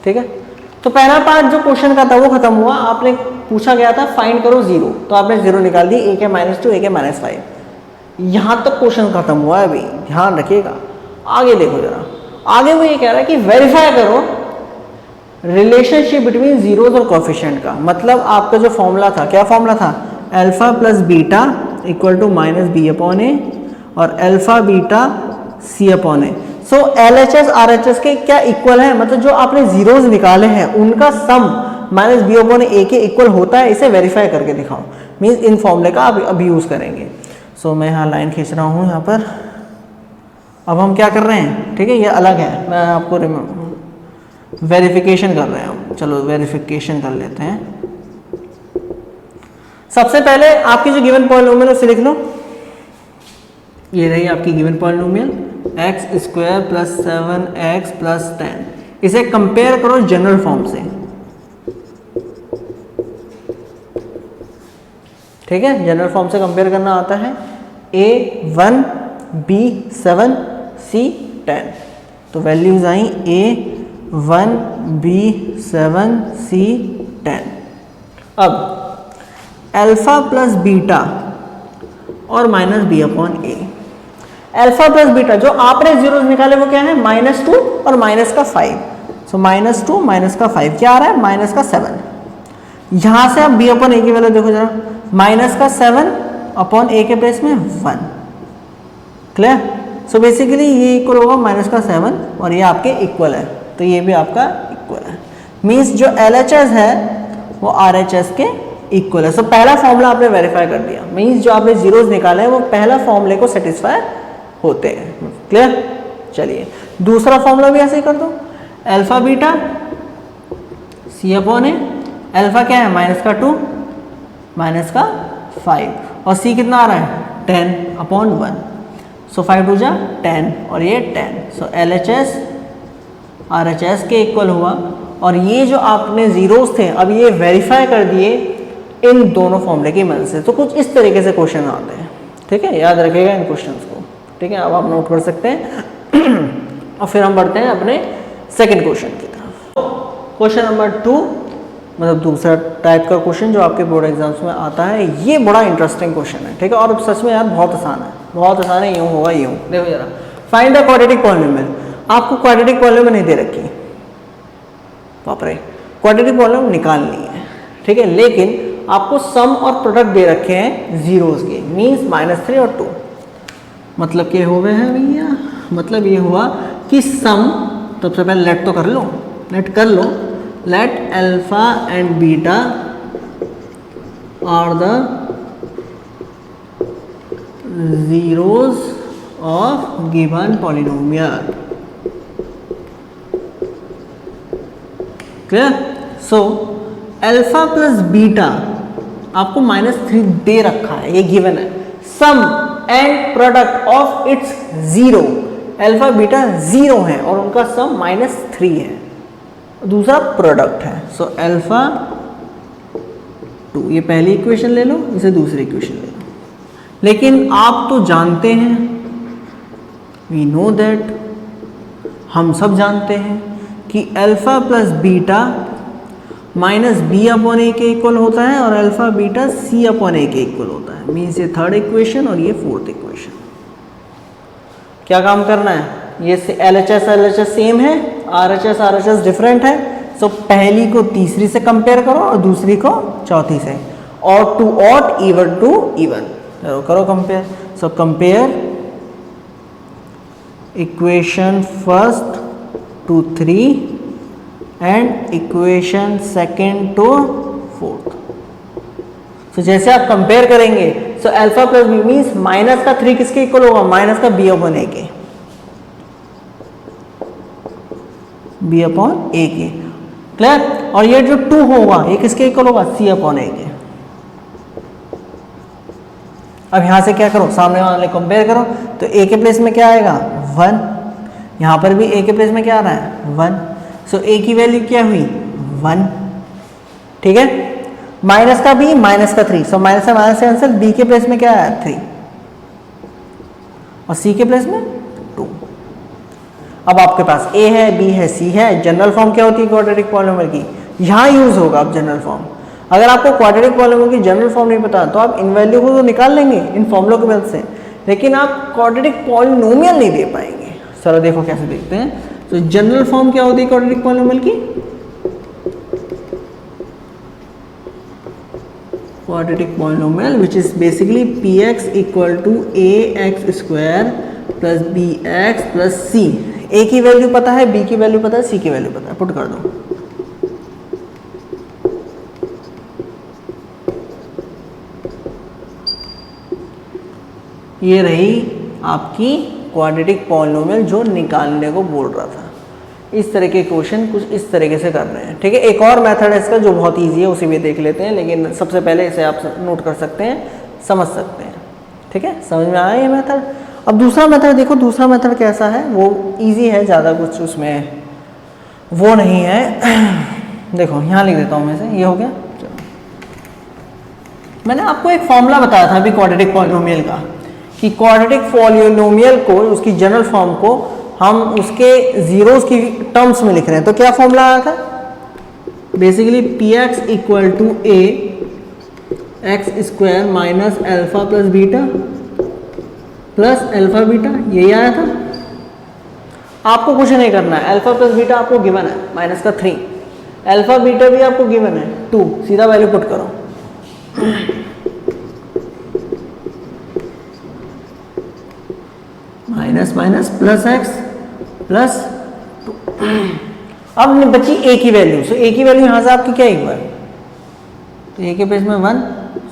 [SPEAKER 1] ठीक है, तो पहला पार्ट जो क्वेश्चन का था वो खत्म हुआ। आपने पूछा गया था फाइंड करो जीरो, तो आपने जीरो निकाल दी। एक है -2, एक है -5। यहां तक क्वेश्चन खत्म हुआ है। अभी ध्यान रखिएगा, आगे देखो जरा। आगे वो ये कह रहा है कि वेरीफाई करो रिलेशनशिप बिटवीन जीरोस और कोएफिशिएंट का। मतलब आपका जो फॉर्मूला था, क्या फॉर्मूला था? Alpha plus beta equal to minus B upon ए और अल्फा बीटा सी अपॉन ए। सो LHS RHS के क्या इक्वल है, मतलब जो आपने जीरोस निकाले हैं उनका सम माइनस बी अपॉन ए के इक्वल होता है, इसे वेरीफाई करके दिखाओ। मीन्स इन फॉर्मूले का आप अभी यूज करेंगे। सो मैं यहाँ लाइन खींच रहा हूँ यहाँ पर। अब हम क्या कर रहे हैं, ठीक है, ये अलग है, मैं आपको वेरिफिकेशन कर रहे हैं। चलो वेरिफिकेशन कर लेते हैं। सबसे पहले आपकी जो गिवन पॉलिनोमियल उसे लिख लो। ये रही आपकी given polynomial x square plus 7x plus 10। इसे कंपेयर करो जनरल फॉर्म से, ठीक है, जनरल फॉर्म से कंपेयर करना आता है। a1 b7 c10, तो वैल्यूज आई a1 b7 c10। अब अल्फा प्लस बीटा और माइनस बी अपॉन ए। अल्फा प्लस बीटा जो आपने जीरोस निकाले वो क्या है, -2 और माइनस का 5। सो -2 माइनस का 5 क्या आ रहा है, माइनस का 7। यहां से आप बी अपॉन ए की वैल्यू देखो जरा, माइनस का 7 अपॉन ए के प्लेस में 1। क्लियर। सो बेसिकली ये इक्वल होगा माइनस का 7 और ये आपके इक्वल है, तो ये भी आपका इक्वल है। मीन्स जो LHS है वो RHS के इक्वल है। सो पहला फॉर्मूला आपने वेरीफाई कर दिया। मीन्स जो आपने जीरोस निकाले हैं वो पहला फॉर्मूले को सेटिस्फाई होते हैं। क्लियर। चलिए दूसरा फॉर्मूला भी ऐसे ही कर दो। अल्फा बीटा सी अपॉन ए, अल्फा क्या है, माइनस का 2 माइनस का 5 और सी कितना आ रहा है, 10 अपॉन 1। सो 5 2 जा 10 और ये 10। सो LHS RHS के इक्वल हुआ। और ये जो आपने जीरोस थे अब ये वेरीफाई कर दिए इन दोनों फॉर्मूले की मदद से। तो कुछ इस तरीके से क्वेश्चन आते हैं, ठीक है, याद रखिएगा इन क्वेश्चंस को, ठीक है। अब आप नोट कर सकते हैं और फिर हम बढ़ते हैं अपने सेकंड क्वेश्चन की तरफ। क्वेश्चन नंबर 2, मतलब दूसरा टाइप का क्वेश्चन जो आपके बोर्ड एग्जाम्स में आता है। ये बड़ा इंटरेस्टिंग क्वेश्चन है, ठीक है, और सच में यार बहुत आसान है, बहुत आसान है। यूँ होगा यूँ, देखो जरा, फाइंड द क्वाड्रेटिक पॉलिनोमियल। आपको क्वाड्रेटिक पॉलिनोमियल नहीं दे रखी, बाप रे, क्वाड्रेटिक पॉलिनोमियल निकालनी है, ठीक है, लेकिन आपको सम और प्रोडक्ट दे रखे हैं जीरोस के, मीन्स -3 और 2। मतलब क्या हो गए हैं भैया, मतलब ये हुआ कि सम, सबसे पहले लेट तो कर लो, लेट कर लो, let alpha and beta are the zeros of given polynomial. Clear. So alpha plus beta आपको -3 दे रखा है, ये गिवन है। Sum and product of it's 0, alpha beta 0 है और उनका सम -3 है, दूसरा प्रोडक्ट है। सो अल्फा 2, ये पहली इक्वेशन ले लो, इसे दूसरी इक्वेशन ले लो। लेकिन आप तो जानते हैं, वी नो दैट, हम सब जानते हैं कि alpha plus beta minus B upon a के इक्वल होता है और alpha beta c upon a के इक्वल होता है। मीन्स ये थर्ड इक्वेशन और ये फोर्थ इक्वेशन। क्या काम करना है, ये LHS सेम है, RHS डिफरेंट है। सो पहली को तीसरी से कंपेयर करो और दूसरी को चौथी से, odd to odd, even to even, करो compare. So compare equation first to 3 and equation second to 4th। तो जैसे आप कंपेयर करेंगे, so alpha plus b means minus का 3 किसके इक्वल होगा, माइनस का बी अपॉन ए के, बी अपॉन ए के। क्लियर। और ये जो 2 होगा ये किसके इक्वल होगा, सी अपॉन ए के। अब यहां से क्या करो, सामने वाले कंपेयर करो, तो ए के प्लेस में क्या आएगा, 1। यहां पर भी ए के प्लेस में क्या आ रहा है, 1। सो ए की वैल्यू क्या हुई, 1, ठीक है। माइनस का बी, माइनस का 3, सो माइनस से माइनस से आंसर, बी के प्लेस में क्या आया, 3 और सी के प्लेस में 2। अब आपके पास ए है, बी है, सी है। जनरल फॉर्म क्या होती है क्वाड्रेटिक पॉलिनोमियल की, यहां यूज होगा अब जनरल फॉर्म। अगर आपको क्वाड्रेटिक पॉलिनोमियल की जनरल फॉर्म नहीं पता तो आप इन वैल्यू को तो निकाल लेंगे इन फॉर्मुलों की मदद से, लेकिन आप क्वाड्रेटिक पॉलिनोमियल नहीं दे पाएंगे। चलो देखो कैसे देखते हैं। तो जनरल फॉर्म क्या होती है क्वाड्रेटिक पॉलिनोमियल की, quadratic polynomial which is basically px equal to ax square plus bx plus c A की वैल्यू पता है, बी की वैल्यू पता है, सी की वैल्यू पता है, पुट कर दो। ये रही आपकी क्वाड्रेटिक पॉलिनोमियल जो निकालने को बोल रहा था। इस तरह के क्वेश्चन कुछ इस तरीके से कर रहे हैं, ठीक है। एक और मेथड है इसका जो बहुत इजी है, उसे भी देख लेते हैं, लेकिन सबसे पहले इसे आप नोट कर सकते हैं, समझ सकते हैं, ठीक है। समझ में आया ये मेथड। अब दूसरा मेथड देखो, दूसरा मेथड कैसा है, वो इजी है, ज़्यादा कुछ उसमें वो नहीं है। देखो यहाँ लिख देता हूँ मैं से, ये हो गया। चलो, मैंने आपको एक फॉर्मूला बताया था अभी क्वाड्रेटिक पॉलिनोमियल का, कि क्वाड्रेटिक पॉलिनोमियल को, उसकी जनरल फॉर्म को हम उसके जीरोस की टर्म्स में लिख रहे हैं। तो क्या फॉर्मूला आया था, basically P X equal to A x square minus alpha plus beta plus alpha beta, यही आया था। आपको कुछ नहीं करना है, अल्फा प्लस बीटा आपको गिवन है माइनस का 3, अल्फा बीटा भी आपको गिवन है 2, सीधा वैल्यू पुट करो। Minus minus plus x plus 2। अब बची ए की वैल्यू, सो ए की वैल्यू यहां से आपकी क्या है एक बार, तो ए के पेज में 1,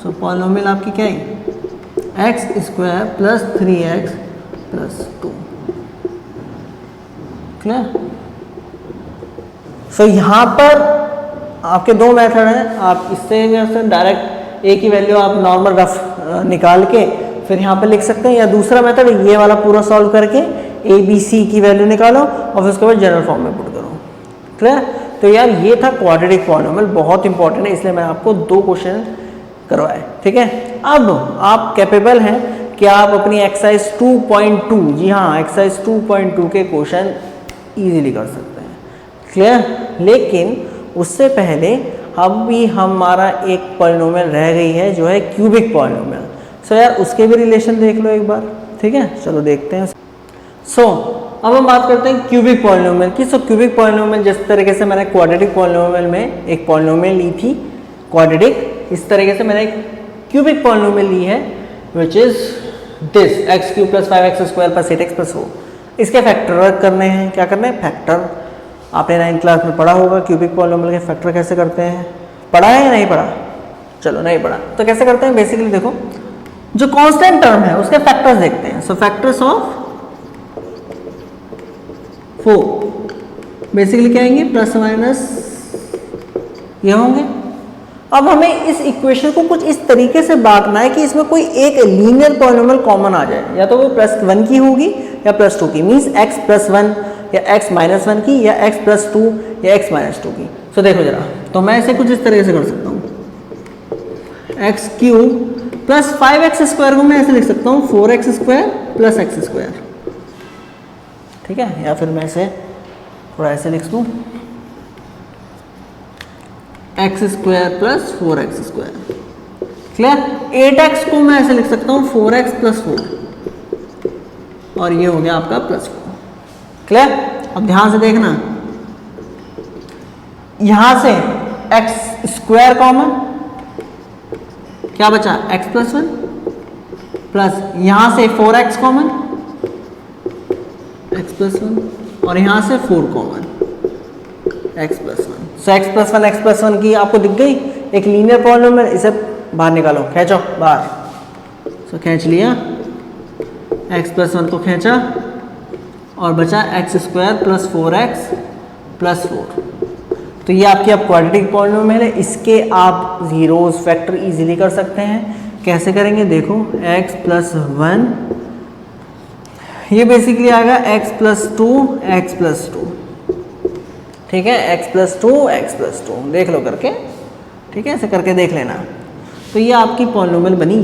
[SPEAKER 1] सो पॉलिनोमियल आपकी क्या है x square plus 3x plus 2, clear. So यहां पर आपके दो मेथड हैं, आप इससे डायरेक्ट ए की वैल्यू आप नॉर्मल रफ निकाल के फिर यहाँ पे लिख सकते हैं, या दूसरा मेथड ये वाला पूरा सॉल्व करके ए बी सी की वैल्यू निकालो और फिर उसके बाद जनरल फॉर्म में पुट करो, क्लियर। तो यार ये था क्वाड्रेटिक पॉलिनोमियल, बहुत इंपॉर्टेंट है, इसलिए मैंने आपको 2 क्वेश्चन करवाए, ठीक है। अब आप कैपेबल हैं कि आप अपनी एक्सरसाइज 2.2, जी हाँ एक्सरसाइज 2.2 के क्वेश्चन इजीली कर सकते हैं, क्लियर। लेकिन उससे पहले अब भी हमारा एक पॉलिनोमियल रह गई है जो है क्यूबिक पॉलिनोमियल। सो यार उसके भी रिलेशन देख लो एक बार, ठीक है, चलो देखते हैं। सो अब हम बात करते हैं क्यूबिक पॉलिनोमियल की। सो क्यूबिक पॉलिनोमियल जिस तरीके से मैंने क्वाड्रेटिक पॉलिनोमियल में एक पॉलिनोमियल ली थी क्वाड्रेटिक, इस तरीके से मैंने एक क्यूबिक पॉलिनोमियल ली है which is this x cube plus 5x square plus 8x plus 4। इसके फैक्टर वर्क करने हैं, क्या करने हैं, फैक्टर। आपने 9th क्लास में पढ़ा होगा क्यूबिक पॉलिनोमियल के फैक्टर कैसे करते हैं, पढ़ा है या नहीं पढ़ा, चलो नहीं पढ़ा तो कैसे करते हैं। बेसिकली देखो जो कांस्टेंट टर्म है उसके फैक्टर्स देखते हैं। सो फैक्टर्स ऑफ 4 बेसिकली क्या आएंगे, प्लस माइनस ये होंगे। अब हमें इस इक्वेशन को कुछ इस तरीके से बांटना है कि इसमें कोई एक लीनियर पॉलिनोमियल कॉमन आ जाए, या तो वो +1 की होगी या +2 की, मीन्स x +1 या x -1 की या x +2 या x -2 की। सो देखो जरा, तो मैं इसे कुछ इस तरीके से कर सकता हूँ, x cube plus 5x square को मैं ऐसे लिख सकता हूँ 4x square plus x square, ठीक है। या फिर मैं इसे थोड़ा ऐसे लिख दूँ x square plus 4x square, clear. 8x को मैं ऐसे लिख सकता हूँ 4x प्लस 4, और ये हो गया आपका +4, क्लियर। अब ध्यान से देखना, यहां से x स्क्वायर कॉमन, क्या बचा x +1 प्लस यहां से 4x कॉमन x +1 और यहां से 4 कॉमन x +1। सो x +1 की आपको दिख गई एक लीनियर पॉलिनोमियल, इसे बाहर निकालो, खींचो बाहर। सो खींच लिया, x +1 को खींचा और बचा x square plus 4x plus 4। तो ये आपकी अब क्वाड्रेटिक पॉलिनोमियल है, इसके आप जीरोस फैक्टर इजीली कर सकते हैं। कैसे करेंगे देखो, x +1 ये बेसिकली आएगा x +2 x +2, ठीक है, x +2 देख लो करके, ठीक है, ऐसे करके देख लेना। तो ये आपकी पॉलिनोमियल बनी,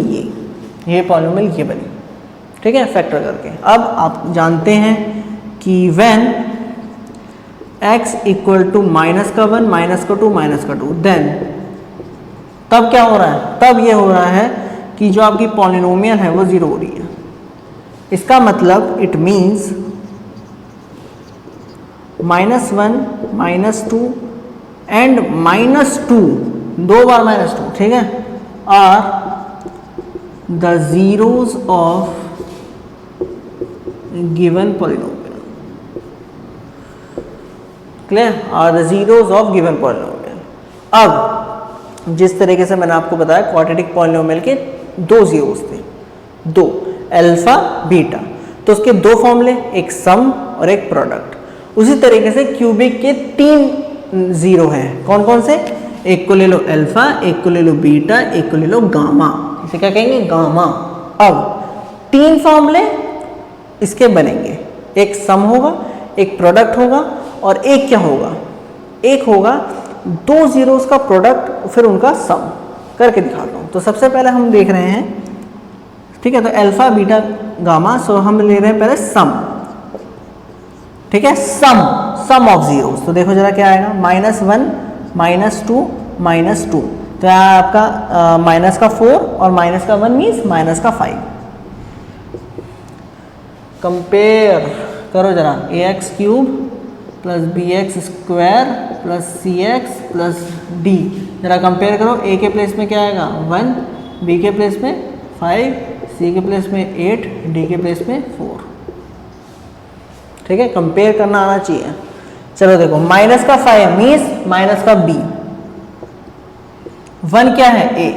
[SPEAKER 1] ये पॉलिनोमियल ये बनी, ठीक है, फैक्टर करके। अब आप जानते हैं कि when x equal to -1 -2 -2 then तब क्या हो रहा है, तब ये हो रहा है कि जो आपकी पॉलिनोमियल है वो 0 हो रही है। इसका मतलब इट मीन्स -1 -2 एंड -2 दो बार -2, ठीक है, are the zeros of given polynomial, clear, are the zeros of given polynomial. अब जिस तरीके से मैंने आपको बताया क्वाड्रेटिक पॉलिनोमियल के दो जीरोज थे, दो, अल्फा बीटा, तो उसके दो फॉर्मूले, एक सम और एक प्रोडक्ट। उसी तरीके से क्यूबिक के तीन जीरो हैं, कौन कौन से, एक को ले लो अल्फा, एक को ले लो बीटा, एक को ले लो गामा, इसे क्या कहेंगे, गामा। अब तीन फॉर्मूले इसके बनेंगे, एक सम होगा, एक प्रोडक्ट होगा और एक क्या होगा, एक होगा दो जीरोस का प्रोडक्ट फिर उनका सम। करके दिखाता हूँ। तो सबसे पहले हम देख रहे हैं, ठीक है, तो अल्फा बीटा गामा, सो हम ले रहे हैं पहले सम, ठीक है, सम ऑफ जीरोस। तो देखो जरा क्या आएगा, -1 -2 -2, तो यहाँ आपका माइनस का 4 और माइनस का 1 मीन्स माइनस का 5। कंपेयर करो जरा, ax³ plus bx² plus cx plus d, जरा कंपेयर करो। a के प्लेस में क्या आएगा 1, b के प्लेस में 5, c के प्लेस में 8, d के प्लेस में 4। ठीक है, कंपेयर करना आना चाहिए। चलो देखो, माइनस का 5 मीन्स माइनस का b, 1 क्या है a,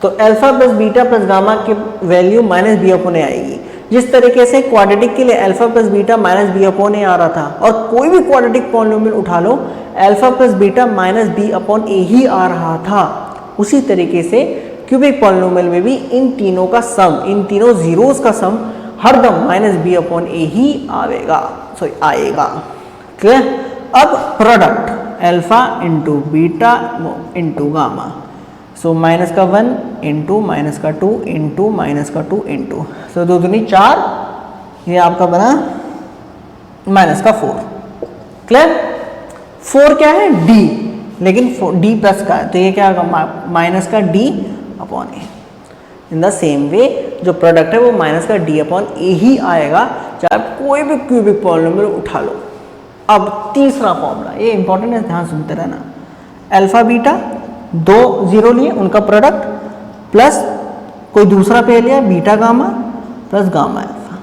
[SPEAKER 1] तो alpha plus beta plus gamma की value minus B upon a आएगी। जिस तरीके से क्वाड्रेटिक के लिए alpha plus beta minus B upon a आ रहा था, और कोई भी क्वाड्रेटिक पॉलिनोमियल उठा लो alpha plus beta minus B upon a ही आ रहा था, उसी तरीके से क्यूबिक पॉलिनोमियल में भी इन तीनों का सम, इन तीनों जीरोस का सम हरदम माइनस बी अपॉन ए ही आएगा। क्लियर। अब product alpha into beta into gamma, so minus का 1 इंटू माइनस का 2 इंटू माइनस का 2 इंटू, सो 2 दूनी 4, ये आपका बना माइनस का 4। क्लियर। 4 क्या है d, लेकिन d प्लस का है, तो ये क्या होगा माइनस का d upon A. In the same way जो प्रोडक्ट है वो माइनस का d अपॉन ए ही आएगा, चाहे आप कोई भी क्यूबिक पॉलिनोमियल उठा लो। अब तीसरा फॉर्मूला, ये इंपॉर्टेंट है, ध्यान सुनते रहना। अल्फा बीटा दो जीरो लिए, उनका प्रोडक्ट प्लस कोई दूसरा पेयर लिया beta gamma plus gamma alpha,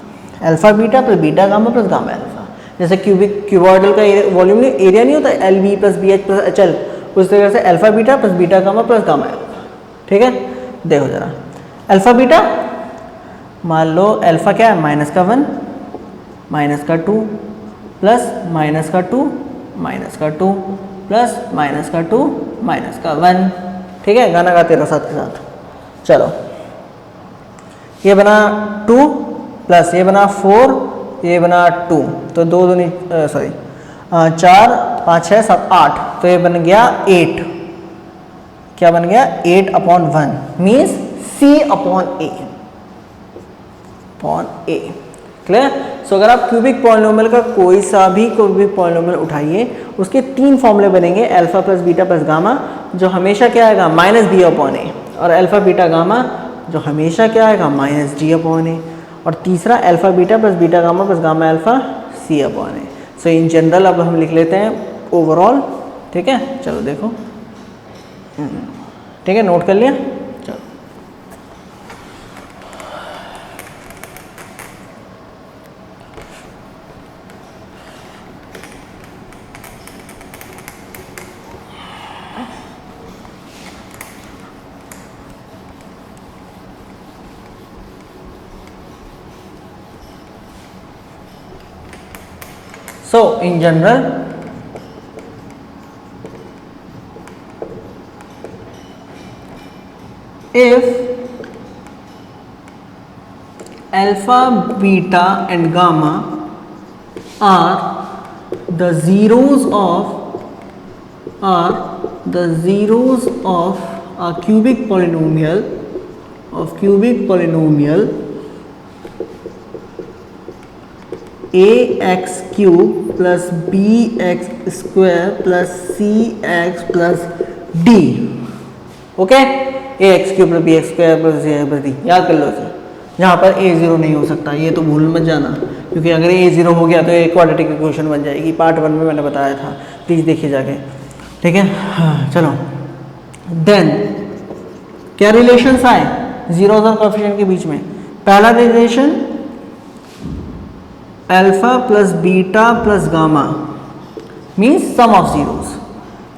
[SPEAKER 1] alpha beta plus beta gamma plus gamma alpha. जैसे क्यूबॉइडल का वॉल्यूम नहीं, एरिया नहीं होता L B plus B H plus H L, उस तरह से alpha beta plus beta gamma plus gamma alpha. ठीक है, देखो जरा अल्फा बीटा, मान लो अल्फा क्या है माइनस का 1 माइनस का 2 प्लस माइनस का 2 माइनस का 2 प्लस माइनस का 2 माइनस का 1। ठीक है, गाना गाते रहो साथ के साथ। चलो, ये बना 2 प्लस ये बना 4, ये बना 2, तो 2 दूनी 4 5 6 7 8, तो ये बन गया 8। क्या बन गया 8 upon 1 means c upon a. Clear. सो अगर आप क्यूबिक पॉलिनोमियल का कोई सा भी क्यूबिक पॉलिनोमियल उठाइए, उसके तीन फॉर्मूले बनेंगे, alpha plus beta plus gamma, जो हमेशा क्या आएगा माइनस बी अपॉन ए, और अल्फा बीटा गामा जो हमेशा क्या आएगा माइनस जी अपॉन ए, और तीसरा alpha beta plus beta gamma plus gamma alpha C upon A. So in general अब हम लिख लेते हैं ओवरऑल। ठीक है, चलो देखो, ठीक है, नोट कर लिया। चलो, so in general if alpha beta and gamma are the zeros of a cubic polynomial ax cube plus bx square plus cx plus d। Okay, ax cube plus bx square plus cx plus d याद कर लो इसे। जहाँ पर a जीरो नहीं हो सकता, ये तो भूल मत जाना, क्योंकि अगर a जीरो हो गया तो ये क्वाड्रेटिक इक्वेशन बन जाएगी। पार्ट 1 में मैंने बताया था, प्लीज देखिए जाके। ठीक है, हाँ, चलो देन क्या रिलेशंस आए जीरोस और कोएफिशिएंट के बीच में। पहला relation alpha plus beta plus gamma means sum of zeros.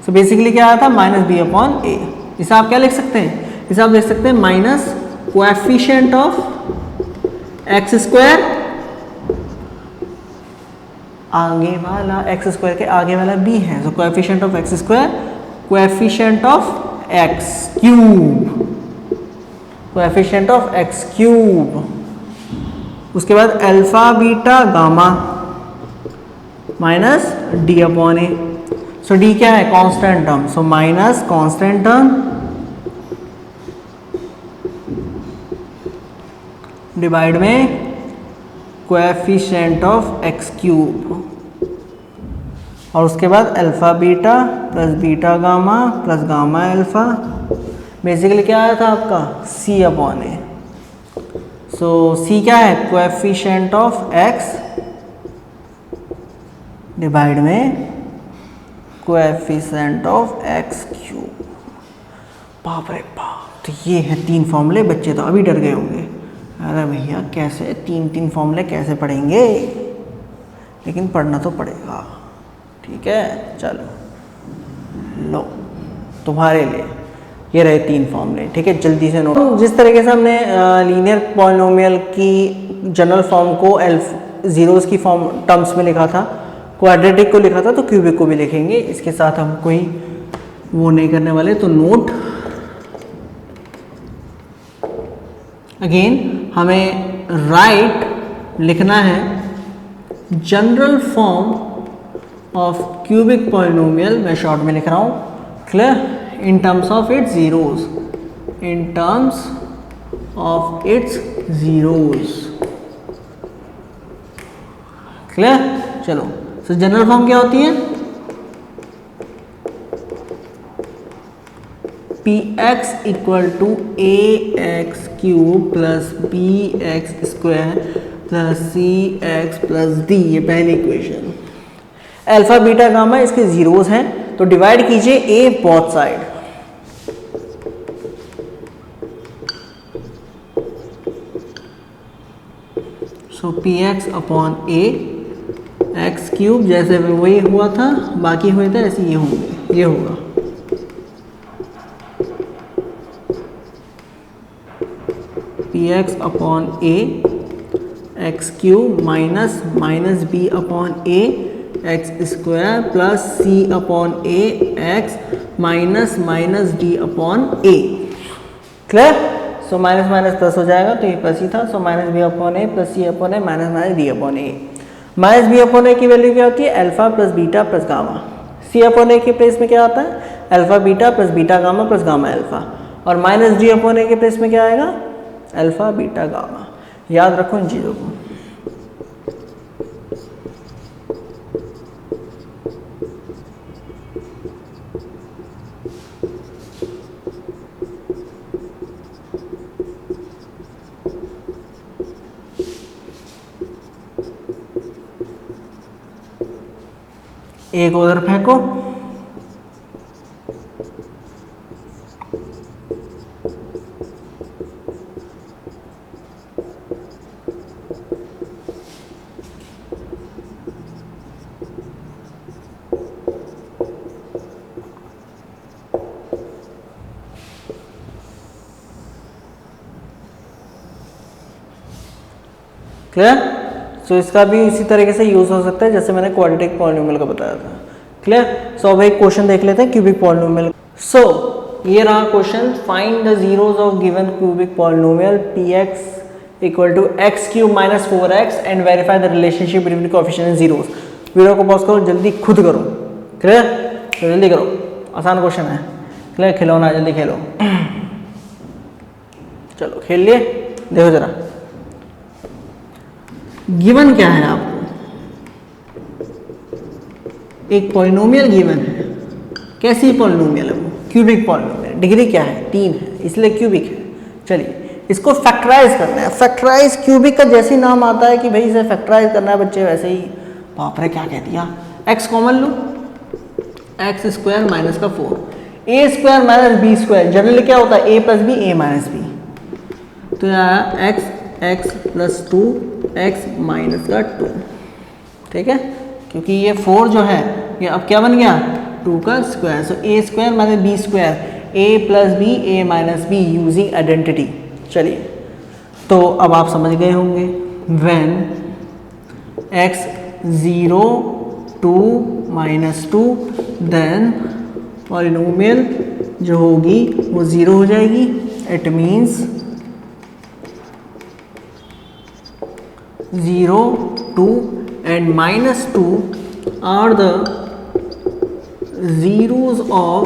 [SPEAKER 1] So basically क्या आया था, माइनस बी अपॉन ए। इसे आप क्या लिख सकते हैं, इसे आप लिख सकते हैं minus coefficient of x square, आगे वाला एक्स स्क्वायर के आगे वाला बी है, so coefficient of x square, coefficient of x cube, coefficient of x cube, उसके बाद alpha beta gamma minus d upon ए। सो डी क्या है, constant term, so minus constant term divide में कोएफिशिएंट ऑफ एक्स क्यूब, और उसके बाद alpha beta plus beta gamma plus gamma alpha, basically क्या आया था आपका सी अपॉन ए। सो सी क्या है, कोएफिशिएंट ऑफ एक्स डिवाइड में कोएफिशिएंट ऑफ एक्स क्यूब। बाप रे बाप, तो ये है 3 फॉर्मूले। बच्चे तो अभी डर गए होंगे, अरे भैया कैसे 3 फॉर्मूले कैसे पढ़ेंगे, लेकिन पढ़ना तो पड़ेगा। ठीक है, चलो लो तुम्हारे लिए ये रहे 3 फॉर्मूले। ठीक है, जल्दी से नोट। जिस तरीके से हमने लीनियर पॉलिनोमियल की जनरल फॉर्म को जीरोस की फॉर्म टर्म्स में लिखा था, क्वाड्रेटिक को लिखा था, तो क्यूबिक को भी लिखेंगे। इसके साथ हम कोई वो नहीं करने वाले, तो नोट अगेन हमें राइट लिखना है general form of cubic polynomial, मैं शॉर्ट में लिख रहा हूँ, clear, in terms of its zeros, in terms of its zeros, clear. चलो, तो जनरल फॉर्म क्या होती है, P X equal to A x cube plus B X square plus C X plus D, ये पहली इक्वेशन। अल्फा बीटा गामा इसके जीरोस हैं, तो डिवाइड कीजिए A both side, so P x upon a x cube, जैसे वही हुआ था बाकी हुए थे ऐसे ये होंगे, ये होगा p x upon a x cube minus minus B upon a x square plus c upon a x minus minus d upon a, clear. So minus minus plus हो जाएगा, तो ये प्लस ही था, so minus B upon a plus c upon a minus minus d upon a. Minus B upon a की वैल्यू क्या होती है, alpha plus beta plus gamma. C upon a के प्लेस में क्या आता है, alpha beta plus beta gamma plus gamma alpha, और माइनस डी अपॉन ए के प्लेस में क्या आएगा, अल्फा बीटा गामा। याद रखो इन चीज़ों को। एक उधर फेंको, क्लियर। सो इसका भी इसी तरीके से यूज हो सकता है जैसे मैंने क्वाड्रेटिक पॉलिनोमियल का बताया था, क्लियर। सो अब एक क्वेश्चन देख लेते हैं क्यूबिक पॉलिनोमियल। सो ये रहा question, find the zeros of given cubic polynomial P X equal to X cube minus 4x and verify the relationship between coefficient and zeros. Video को पॉज करो, जल्दी खुद करो, क्लियर, तो जल्दी करो, आसान क्वेश्चन है, क्लियर। खिलौना जल्दी खेलो, चलो खेल लिए। देखो जरा गिवन क्या है आपको, एक पॉलिनोमियल गिवन है। कैसी पॉलिनोमियल है वो, क्यूबिक पॉलिनोमियल। डिग्री क्या है, 3 है, इसलिए क्यूबिक है। चलिए इसको फैक्टराइज करना है। फैक्टराइज क्यूबिक का जैसे ही नाम आता है कि भाई इसे फैक्टराइज करना है बच्चे, वैसे ही बाप रे क्या कह दिया, एक्स कॉमन लो, एक्स स्क्वायर माइनस का 4, a square minus B square. Generally क्या होता है, a plus B A minus b, तो आया x x plus 2 x minus का 2, ठीक है। क्योंकि ये 4 जो है ये अब क्या बन गया 2 का square, so A square minus B square, A plus B A minus B using identity. चलिए तो अब आप समझ गए होंगे व्हेन x 0 2 -2 देन पॉलिनोमियल जो होगी वो 0 हो जाएगी। It means 0 2 and -2 are the zeros of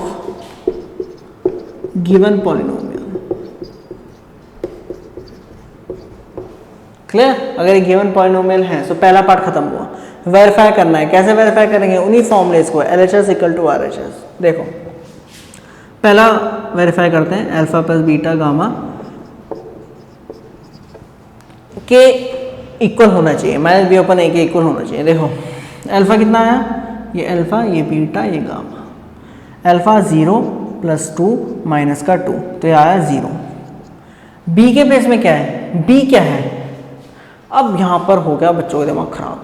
[SPEAKER 1] given polynomial। Clear? अगर ये गिवन पॉलिनोमियल है तो पहला पार्ट खत्म हुआ। वेरीफाई करना है, कैसे वेरीफाई करेंगे? उन्हीं फॉर्मूलेज को, LHS इक्वल टू RHS। देखो पहला वेरीफाई करते हैं, अल्फा प्लस बीटा गामा के इक्वल होना चाहिए, माइनस बी ओपन ए के इक्वल होना चाहिए। देखो अल्फा कितना आया, ये अल्फा, ये बीटा, ये गामा। अल्फा 0 + 2 -2 तो ये आया 0। बी के प्लेस में क्या है, बी क्या है? अब यहाँ पर हो गया बच्चों का दिमाग खराब।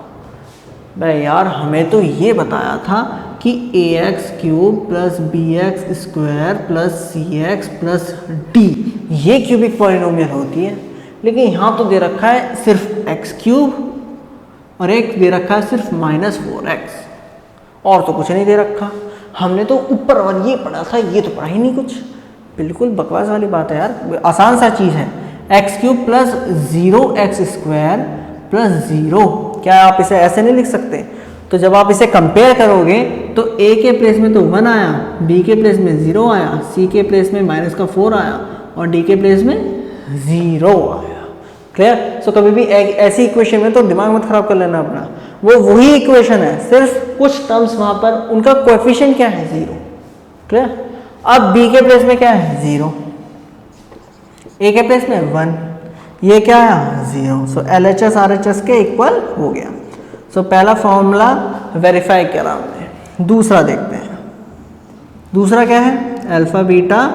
[SPEAKER 1] भाई यार हमें तो ये बताया था कि ax³ + bx² + cx + d ये क्यूबिक पॉलिनोमियल होती है, लेकिन यहाँ तो दे रखा है सिर्फ x³ और एक दे रखा है सिर्फ -4x, और तो कुछ नहीं दे रखा। हमने तो ऊपर और ये पढ़ा था, ये तो पढ़ा ही नहीं कुछ। बिल्कुल बकवास वाली बात है यार, आसान सा चीज़ है। x³ + 0x² + 0, क्या आप इसे ऐसे नहीं लिख सकते? तो जब आप इसे कंपेयर करोगे तो a के प्लेस में तो 1 आया, b के प्लेस में 0 आया, c के प्लेस में -4 आया और d के प्लेस में 0 आया। क्लियर? सो कभी भी ऐसी इक्वेशन में तो दिमाग मत खराब कर लेना अपना, वो वही इक्वेशन है, सिर्फ कुछ टर्म्स वहाँ पर उनका कोएफिशिएंट क्या है 0। क्लियर? अब b के प्लेस में क्या है 0, a के प्लेस में 1, ये क्या है 0। सो LHS RHS के इक्वल हो गया। सो पहला फॉर्मूला वेरीफाई करा हमने। दूसरा देखते हैं, दूसरा क्या है, alpha beta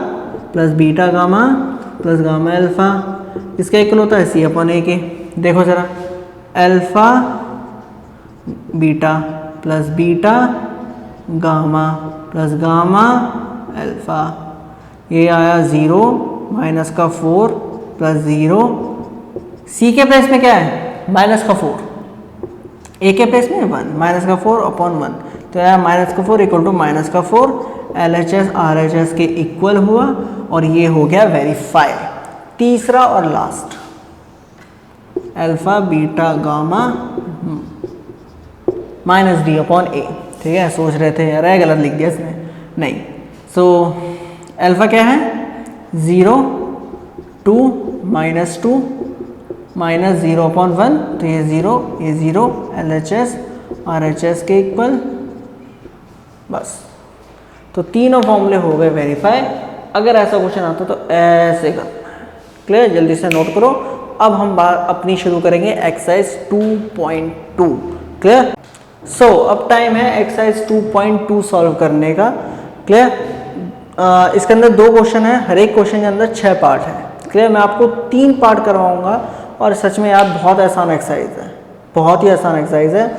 [SPEAKER 1] + beta gamma + gamma alpha, इसका इक्वल होता है c/a के। देखो जरा, alpha beta + beta gamma + gamma alpha, ये आया 0 -4 + 0। c के प्लेस में क्या है -4, a के प्लेस में 1, -4/1, तो यह -4 = -4 LHS RHS के इक्वल हुआ और ये हो गया वेरीफाई। तीसरा और last, alpha beta gamma -d/a। ठीक है, सोच रहे थे यार गलत लिख दिया इसने, नहीं। सो अल्फा क्या है 0 2 -2 -0/1, तो ये 0 ये 0, LHS RHS के इक्वल। बस, तो तीनों फॉर्मूले हो गए वेरीफाई। अगर ऐसा क्वेश्चन आता तो ऐसे करना है। क्लियर? जल्दी से नोट करो। अब हम बात अपनी शुरू करेंगे एक्सरसाइज 2.2। क्लियर? सो अब टाइम है एक्सरसाइज 2.2 सॉल्व करने का। क्लियर? इसके अंदर 2 क्वेश्चन है, हर एक क्वेश्चन के अंदर 6 पार्ट है। क्लियर? मैं आपको 3 पार्ट करवाऊंगा और सच में यार बहुत आसान एक्सरसाइज है, बहुत ही आसान एक्सरसाइज है,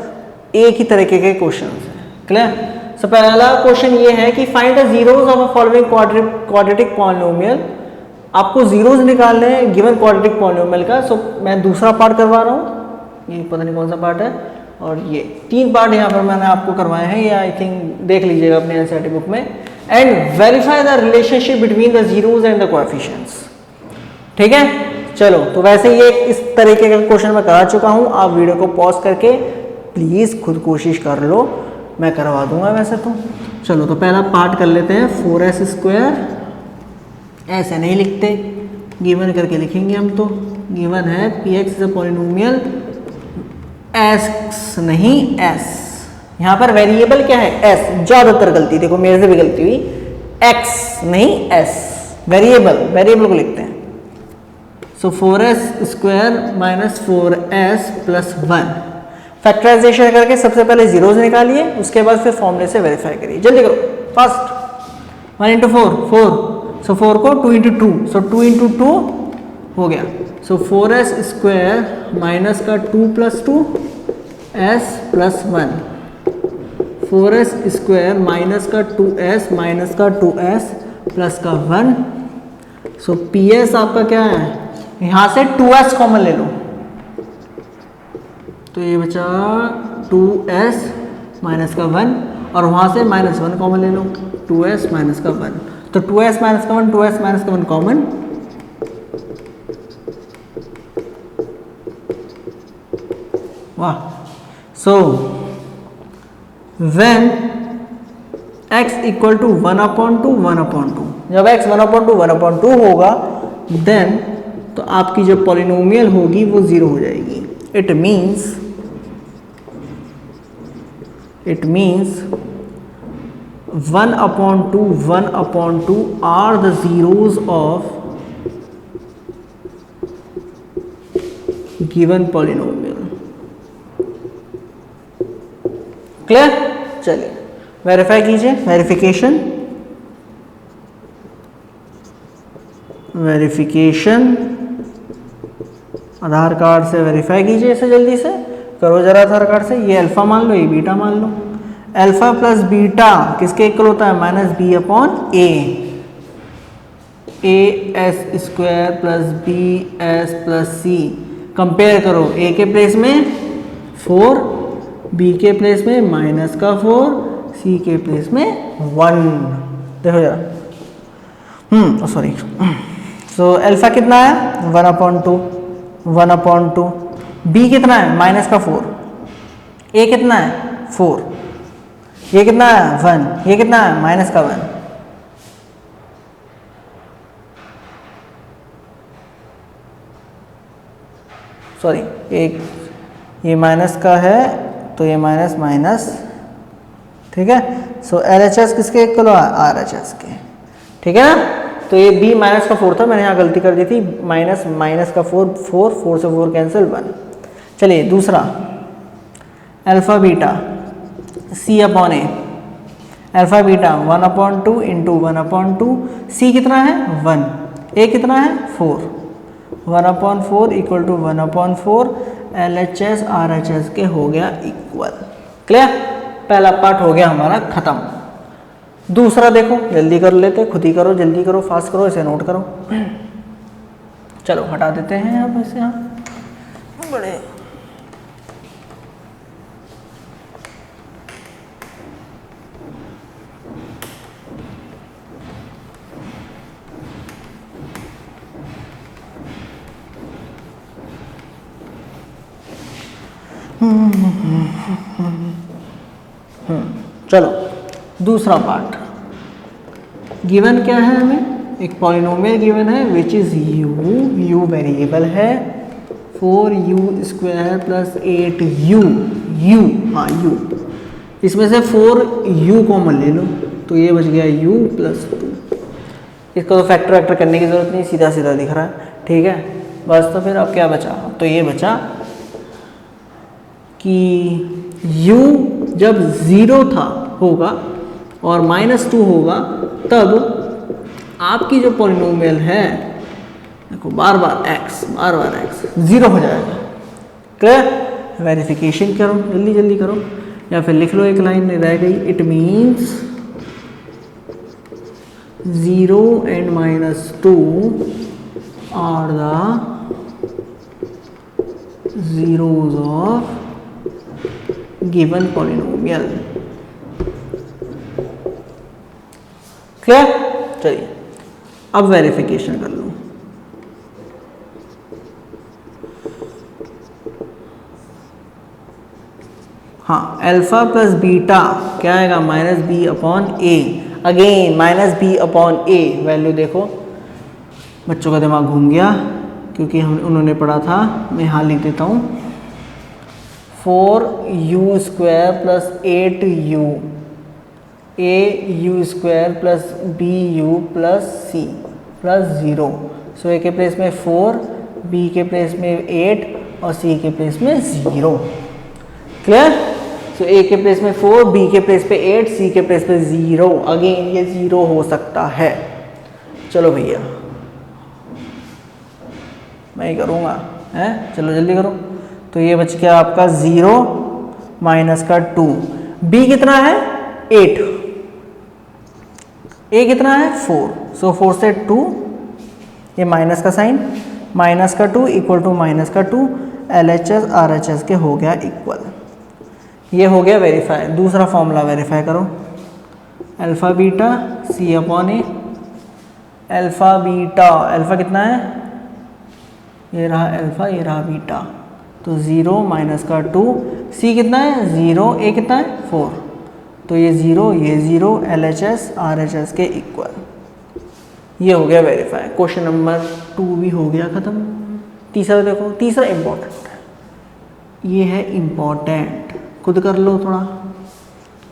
[SPEAKER 1] एक ही तरीके के क्वेश्चन हैं। क्लियर? सो पहला क्वेश्चन ये है कि find the zeros of a following quadratic polynomial. आपको जीरोस निकालने हैं गिवन क्वाड्रेटिक पॉलिनोमियल का। सो मैं दूसरा पार्ट करवा रहा हूँ, ये पता नहीं कौन सा पार्ट है, और ये 3 पार्ट यहाँ पर मैंने आपको करवाए हैं, ये आई थिंक देख लीजिएगा अपने एनसीईआरटी बुक में। And verify the relationship between the zeros and the coefficients. ठीक है, चलो। तो वैसे ये इस तरीके का क्वेश्चन मैं करा चुका हूँ, आप वीडियो को पॉज करके प्लीज़ खुद कोशिश कर लो, मैं करवा दूंगा वैसे तो। चलो तो पहला पार्ट कर लेते हैं। 4s², ऐसे नहीं लिखते, गिवन करके लिखेंगे हम। तो गिवन है px is a polynomial, x नहीं s। यहाँ पर वेरिएबल क्या है s, ज़्यादातर गलती, देखो मेरे से भी गलती हुई, x नहीं s, वेरिएबल को लिखते हैं। सो 4s² - 4s + 1, फैक्टराइजेशन करके सबसे पहले जीरोस निकालिए, उसके बाद फिर फॉर्मूले से वेरीफाई करिए। जल्दी करो, फास्ट। 1 × 4 4, सो 4 को 2 × 2, सो 2 × 2 हो गया। सो 4s² - का 2 + 2 s + 1, 4s स्क्वायर माइनस का 2s माइनस का 2s प्लस का 1। सो PS आपका क्या है, यहाँ से 2s कॉमन ले लो तो ये बचा 2s माइनस का 1 और वहाँ से -1 कॉमन ले लो 2s माइनस का 1। तो 2s माइनस का 1 2s माइनस का 1 कॉमन, वाह। So when x equal to 1/2 1/2, जब x 1/2 1/2 होगा देन तो आपकी जो पॉलिनोमियल होगी वो 0 हो जाएगी। It means 1/2 1/2 are the zeros of given polynomial. Clear? चलिए वेरीफाई कीजिए, वेरिफिकेशन आधार कार्ड से वेरीफाई कीजिए, इसे जल्दी से करो जरा आधार कार्ड से। ये अल्फा मान लो, ये बीटा मान लो। अल्फा प्लस बीटा किसके इक्वल होता है, -b/a। as square plus bs plus c। Compare करो, a के प्लेस में 4, b के प्लेस में -4, c के प्लेस में 1। देखो जरा, सॉरी। सो अल्फा कितना है 1/2 1/2, b कितना है -4, a कितना है 4, ये कितना है 1, ये कितना है -1। सॉरी, एक ये माइनस का है तो ये माइनस, ठीक है। सो LHS किसके इक्वल है, RHS के, ठीक है ना। तो ये b -4 था, मैंने यहाँ गलती कर दी थी, माइनस का 4 से 4 कैंसिल 1। चलिए दूसरा, alpha beta c/a, alpha beta 1/2 into 1/2, c कितना है 1, a कितना है 4, 1/4 इक्वल टू 1/4, LHS RHS के हो गया इक्वल। क्लियर? पहला पार्ट हो गया हमारा खत्म। दूसरा देखो, जल्दी कर लेते, खुद ही करो, जल्दी करो, फास्ट करो, इसे नोट करो। चलो हटा देते हैं अब इसे, यहाँ बड़े चलो दूसरा पार्ट। गिवन क्या है हमें, एक पॉलिनोमियल गिवन है विच इज u वेरिएबल है 4u² प्लस 8u, हाँ u, इसमें से 4u कॉमन ले लो तो ये बच गया u प्लस 2। इसको तो फैक्टर वैक्टर करने की जरूरत नहीं, सीधा सीधा दिख रहा है, ठीक है। बस तो फिर अब क्या बचा, तो ये बचा कि u जब 0 होगा और -2 होगा तब आपकी जो पॉलिनोमियल है, देखो बार बार x 0 हो जाएगा। क्लियर? वेरिफिकेशन करो, जल्दी जल्दी करो, या फिर लिख लो, एक लाइन रह गई। It means 0 and -2 are the zeros of given polynomial. Clear? चलिए अब वेरिफिकेशन कर लो। हाँ, अल्फा प्लस बीटा क्या आएगा, -b/a। अगेन -b/a वैल्यू देखो, बच्चों का दिमाग घूम गया क्योंकि उन्होंने पढ़ा था। मैं यहाँ लिख देता हूँ 4u² plus 8u, au² plus bu plus c plus 0। So a के प्लेस में 4, बी के प्लेस में 8 और सी के प्लेस में 0। क्लियर? सो ए के प्लेस में 4, बी के प्लेस पे 8, सी के प्लेस पे 0। अगेन ये 0 हो सकता है। चलो भैया मैं ही करूँगा, है, चलो जल्दी करो। तो ये बच गया आपका 0 -2। बी कितना है 8, ए कितना है 4, सो 4 से 2, ये माइनस का साइन, माइनस का 2 इक्वल टू माइनस का 2, LHS RHS के हो गया इक्वल। ये हो गया वेरीफाई। दूसरा फॉर्मूला वेरीफाई करो, अल्फा बीटा सी अपॉन ए, अल्फा बीटा, अल्फा कितना है, ये रहा अल्फा, ये रहा बीटा, तो 0 माइनस का 2, सी कितना है 0, ए कितना है 4, तो ये 0 ये 0, LHS RHS के इक्वल। ये हो गया वेरीफाई। क्वेश्चन नंबर 2 भी हो गया ख़त्म। तीसरा देखो, तीसरा इम्पोर्टेंट है, ये है इम्पोर्टेंट, खुद कर लो, थोड़ा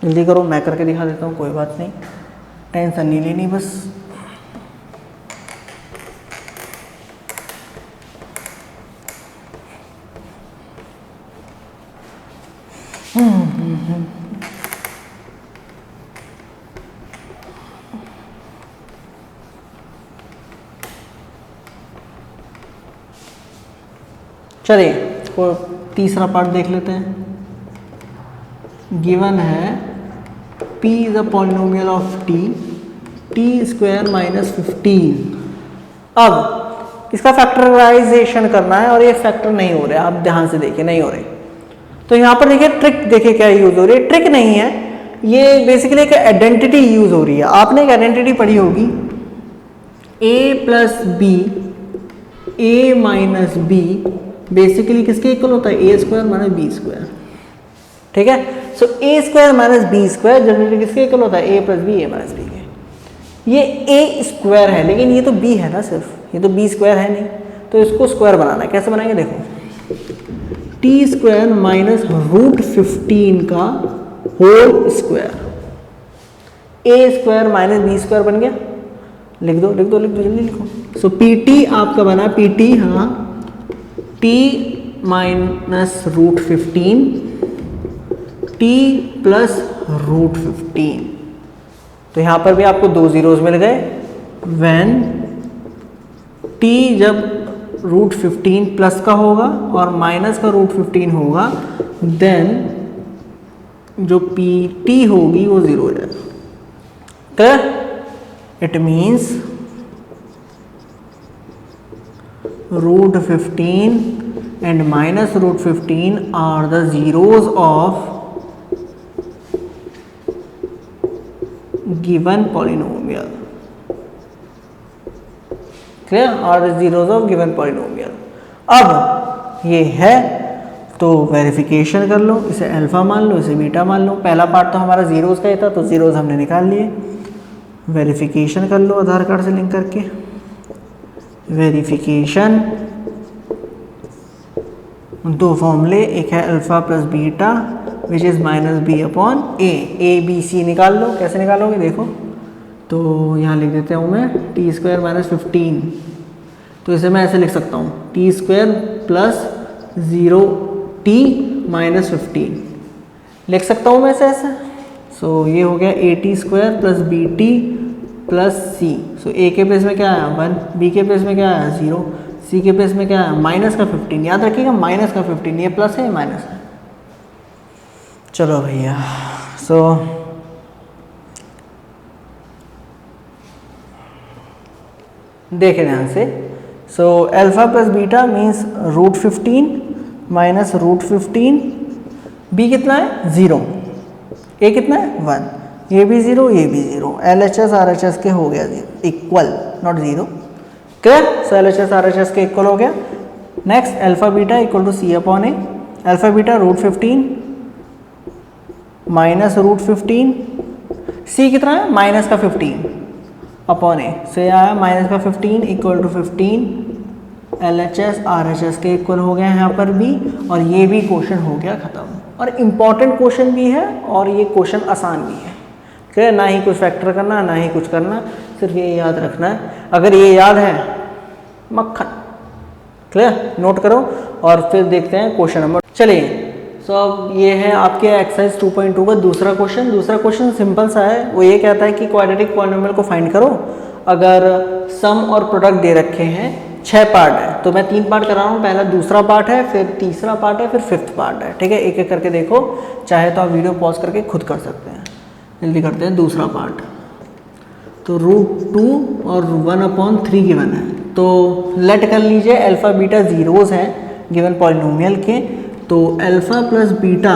[SPEAKER 1] जल्दी करो, मैं करके दिखा देता हूँ, कोई बात नहीं, टेंशन नहीं लेनी बस। चलिए को तीसरा पार्ट देख लेते हैं। गिवन है p is a polynomial of t square minus 15। अब इसका फैक्टराइजेशन करना है और ये फैक्टर नहीं हो रहे, आप ध्यान से देखिए नहीं हो रहे। तो यहाँ पर देखिए ट्रिक, देखिए क्या यूज हो रही है, ट्रिक नहीं है ये, बेसिकली एक आइडेंटिटी यूज हो रही है। आपने एक आइडेंटिटी पढ़ी होगी, a plus B, A minus b basically किसके इक्वल होता है, a square minus B square, ठीक है। सो ए square minus B square generally किसके इक्वल होता है, a plus B, A minus b के। ये ए स्क्वायर है लेकिन ये तो बी है ना सिर्फ, ये तो बी स्क्वायर है नहीं, तो इसको स्क्वायर बनाना है। कैसे बनाएंगे देखो, टी स्क्वायर माइनस रूट 15 का होल स्क्वायर, ए स्क्वायर माइनस बी स्क्वायर बन गया। लिख दो लिख दो लिख दो, जल्दी लिखो। सो पी टी आपका बना, पी टी, हाँ, T minus root 15, T plus root 15। तो यहां पर भी आपको 2 जीरोस मिल गए। व्हेन टी जब रूट 15 प्लस का होगा और माइनस का रूट 15 होगा, देन जो पी टी होगी वो 0 हो जाएगा। तो it means root 15 and minus root 15 are the zeros of given polynomial. Clear? Are the zeros of given polynomial. अब ये है तो वेरिफिकेशन कर लो, इसे अल्फा मान लो, इसे बीटा मान लो। पहला पार्ट तो हमारा जीरोस का ही था, तो जीरोस हमने निकाल लिए। वेरिफिकेशन कर लो आधार कार्ड से लिंक करके। वेरिफिकेशन, दो फॉर्मूले, एक है alpha plus beta which is minus B upon A B C निकाल लो। कैसे निकालोगे देखो, तो यहाँ लिख देता हूँ मैं टी स्क्वायर माइनस 15, तो इसे मैं ऐसे लिख सकता हूँ T square plus 0 T minus 15 लिख सकता हूँ मैं ऐसे। सो ये हो गया a t square plus b t plus c. So a के प्लेस में क्या आया 1, बी के प्लेस में क्या आया 0, सी के प्लेस में क्या है माइनस का 15। याद रखिएगा माइनस का 15, ये प्लस है माइनस है। चलो भैया, सो देखें ध्यान से। So alpha plus beta means root 15 minus root 15, B कितना है 0, ए कितना है 1, ये भी 0 ये भी 0, LHS RHS के हो गया 0 equal, not 0। Clear? So LHS RHS के इक्वल हो गया। Next alpha beta equal to C upon A, alpha beta root 15 minus root 15, C कितना है माइनस का 15 अपॉन ए, सो ये आया माइनस का 15 इक्वल टू 15, LHS RHS के इक्वल हो गया यहाँ पर भी, और ये भी क्वेश्चन हो गया ख़त्म। और इम्पॉर्टेंट क्वेश्चन भी है और ये क्वेश्चन आसान भी है। क्लियर? ना ही कुछ फैक्टर करना ना ही कुछ करना, सिर्फ ये याद रखना है। अगर ये याद है मक्खन। क्लियर? नोट करो और फिर देखते हैं क्वेश्चन नंबर। चलिए, सो अब ये है आपके एक्सरसाइज 2.2 का दूसरा क्वेश्चन। दूसरा क्वेश्चन सिंपल सा है, वो ये कहता है कि क्वाड्रेटिक पॉलिनोमियल को फाइंड करो। अगर सम और प्रोडक्ट दे रखे हैं 6 पार्ट है, तो मैं 3 पार्ट करा रहा हूँ। पहला दूसरा पार्ट है, फिर तीसरा पार्ट है, फिर 5th पार्ट है, ठीक है। एक एक करके देखो, चाहे तो आप वीडियो पॉज करके खुद कर सकते हैं। जल्दी करते हैं दूसरा पार्ट। तो √2 और 1/3 गिवन है, तो लेट कर लीजिए अल्फ़ा बीटा जीरोज़ हैं गिवन पॉलिनोमियल के। तो अल्फ़ा प्लस बीटा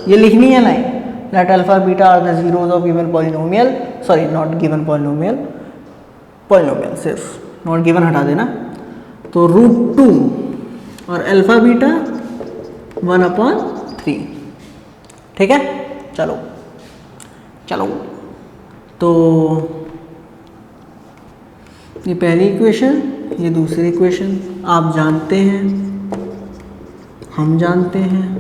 [SPEAKER 1] ये लिखनी है line, let alpha beta are the zeros of given polynomial, sorry not given polynomial, polynomial सिर्फ, नॉट गिवन हटा देना। तो √2 और अल्फ़ा बीटा 1/3, ठीक है। चलो चलो, तो ये पहली इक्वेशन, ये दूसरी इक्वेशन आप जानते हैं, हम जानते हैं,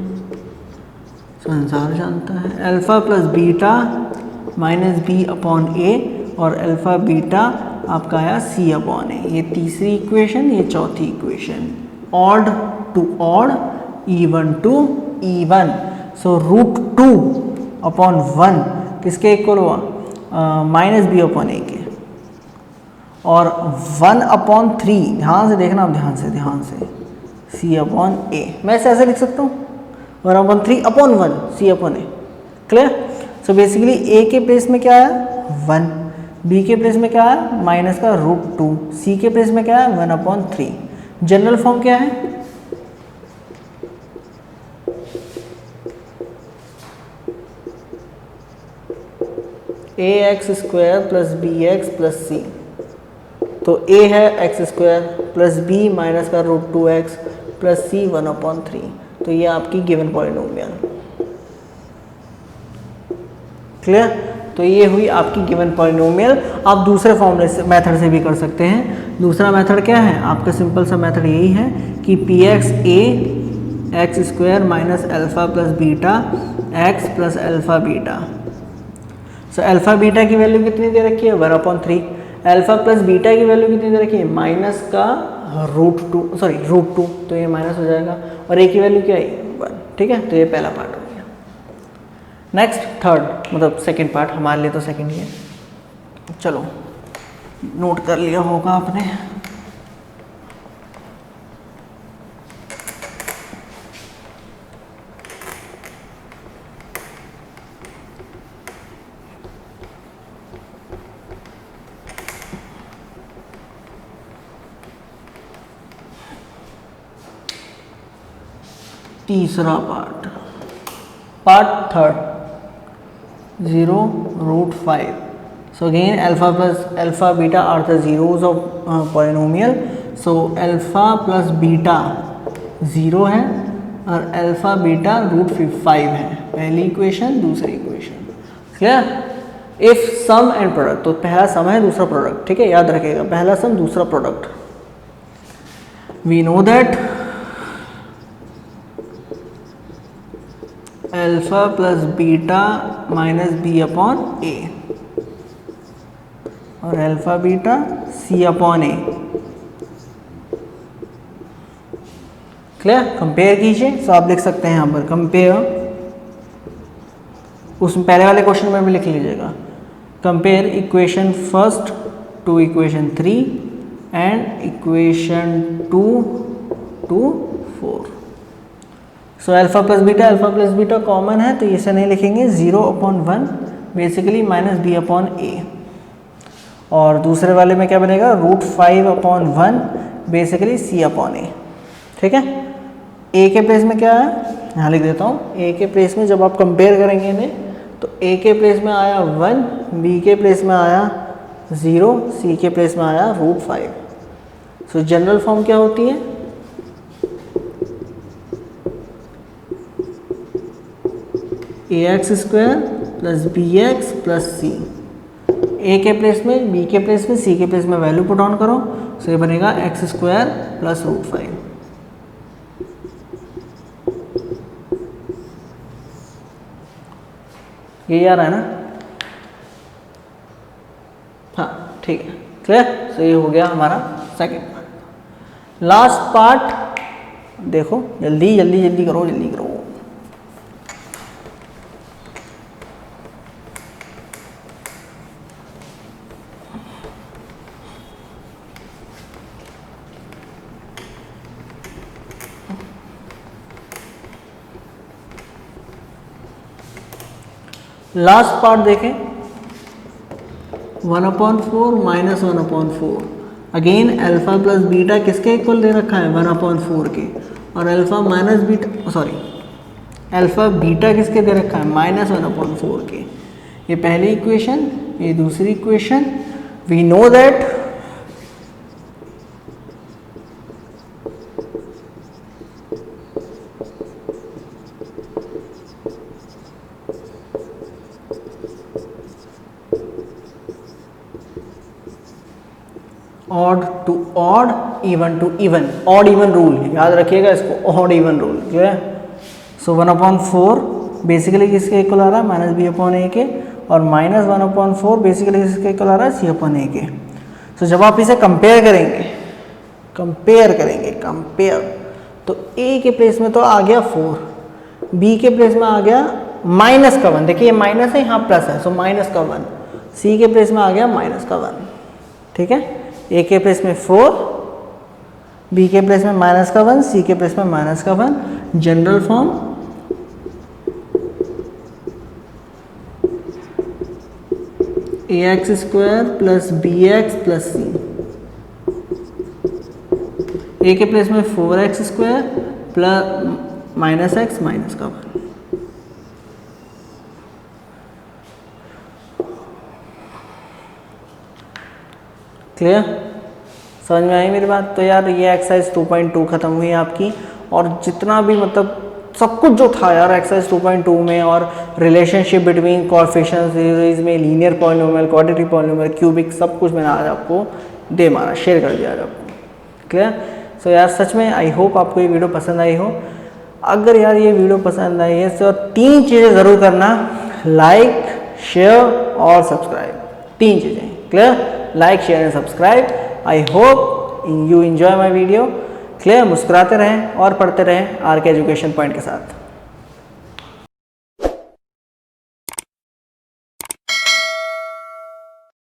[SPEAKER 1] संसार जानता है। Alpha plus beta minus b/a और अल्फ़ा बीटा आपका आया c/a। ये तीसरी इक्वेशन, ये चौथी equation. Odd to odd, even to even. So √2/1 किसके इक्वल हुआ? -b/a के। और 1/3, ध्यान से देखना, आप ध्यान से c/a। मैं ऐसे लिख सकता हूँ 1/3/1 c/a। Clear? So basically a के प्लेस में क्या आया 1, b के प्लेस में क्या आया माइनस का √2, c के प्लेस में क्या है 1/3। जनरल फॉर्म क्या है? ax² plus bx plus c। तो a है x² प्लस b माइनस का √2x प्लस c 1/3। तो ये आपकी गिवन पॉलिनोमियल। क्लियर? तो ये हुई आपकी गिवन पॉलिनोमियल। आप दूसरे फॉर्मूले से, मेथड से भी कर सकते हैं। दूसरा मेथड क्या है आपका? सिंपल सा मेथड यही है कि px a x² minus alpha plus beta x plus alpha beta. So alpha beta की वैल्यू कितनी दे रखी है 1/3। अल्फ़ा प्लस बीटा की वैल्यू कितनी दे रखी है माइनस का √2, तो ये माइनस हो जाएगा। और a की वैल्यू क्या है 1, ठीक है। तो ये पहला पार्ट हो गया। नेक्स्ट थर्ड, मतलब सेकंड पार्ट, हमारे लिए तो सेकंड ही है। चलो नोट कर लिया होगा आपने। तीसरा part third, 0√5। So again alpha beta are the zeros of polynomial. So alpha plus beta 0 है और अल्फ़ा बीटा √5 है। पहली इक्वेशन, दूसरी equation. Clear? If sum and product, तो पहला सम है, दूसरा प्रोडक्ट, ठीक है। याद रखिएगा, पहला सम, दूसरा product. We know that alpha plus beta minus b/a और alpha beta c/a। Clear? Compare कीजिए। सो आप लिख सकते हैं यहाँ पर कंपेयर, उसमें पहले वाले क्वेश्चन में भी लिख लीजिएगा, compare equation first to equation 3 and equation 2 to 4। So alpha plus beta common है, तो इसे नहीं लिखेंगे, 0/1 बेसिकली माइनस b/a। और दूसरे वाले में क्या बनेगा √5/1 बेसिकली c/a। ठीक है। a के प्लेस में क्या है, यहाँ लिख देता हूँ। a के प्लेस में जब आप कंपेयर करेंगे इन्हें, तो a के प्लेस में आया 1, b के प्लेस में आया 0, c के प्लेस में आया √5। सो जनरल फॉर्म क्या होती है, ax² plus bx plus c। a के प्लेस में, b के प्लेस में, c के प्लेस में वैल्यू पुट ऑन करो, सो ये बनेगा x² प्लस √5। ये आ रहा है ना? हाँ ठीक है, क्लियर। सो ये हो गया हमारा सेकंड पार्ट। लास्ट पार्ट देखो, जल्दी जल्दी जल्दी करो, जल्दी करो। लास्ट पार्ट देखें, 1/4 minus 1/4। Again alpha plus beta किसके इक्वल दे रखा है, 1/4 के, और alpha minus beta, sorry alpha beta किसके दे रखा है, -1/4 के। ये पहली इक्वेशन, ये दूसरी equation. We know that odd to odd, even to even, odd even rule याद रखिएगा इसको, ऑड इवन रूल जो है। सो 1/4 बेसिकली किसके इक्वल आ रहा है, -b/a के, और -1/4 बेसिकली किसके इक्वल आ रहा है, c/a के। सो जब आप इसे कंपेयर करेंगे, तो a के प्लेस में तो आ गया 4, b के प्लेस में आ गया -1, देखिए ये माइनस है, यहाँ प्लस है, सो -1, c के प्लेस में आ गया -1, ठीक है। a के प्लेस में 4, b के प्लेस में -1, c के प्लेस में -1। General form ax² plus bx plus c, a के प्लेस में 4x² प्लस -x -1। क्लियर, समझ में आई मेरी बात। तो यार ये एक्सरसाइज 2.2 खत्म हुई आपकी, और जितना भी मतलब सब कुछ जो था यार एक्सरसाइज 2.2 में, और रिलेशनशिप बिटवीन कोएफिशिएंट सीरीज में, linear polynomial, quadratic polynomial, cubic, सब कुछ मैंने आज आपको दे मारा, शेयर कर दिया आज आपको। क्लियर। सो यार सच में आई होप आपको ये वीडियो पसंद आई हो। अगर यार ये वीडियो पसंद आई है तो 3 चीज़ें ज़रूर करना, लाइक, शेयर और सब्सक्राइब, 3 चीज़ें। Clear, like, share and subscribe. I hope you enjoy my video. Clear, मुस्कुराते रहें और पढ़ते रहें आर के एजुकेशन पॉइंट के साथ।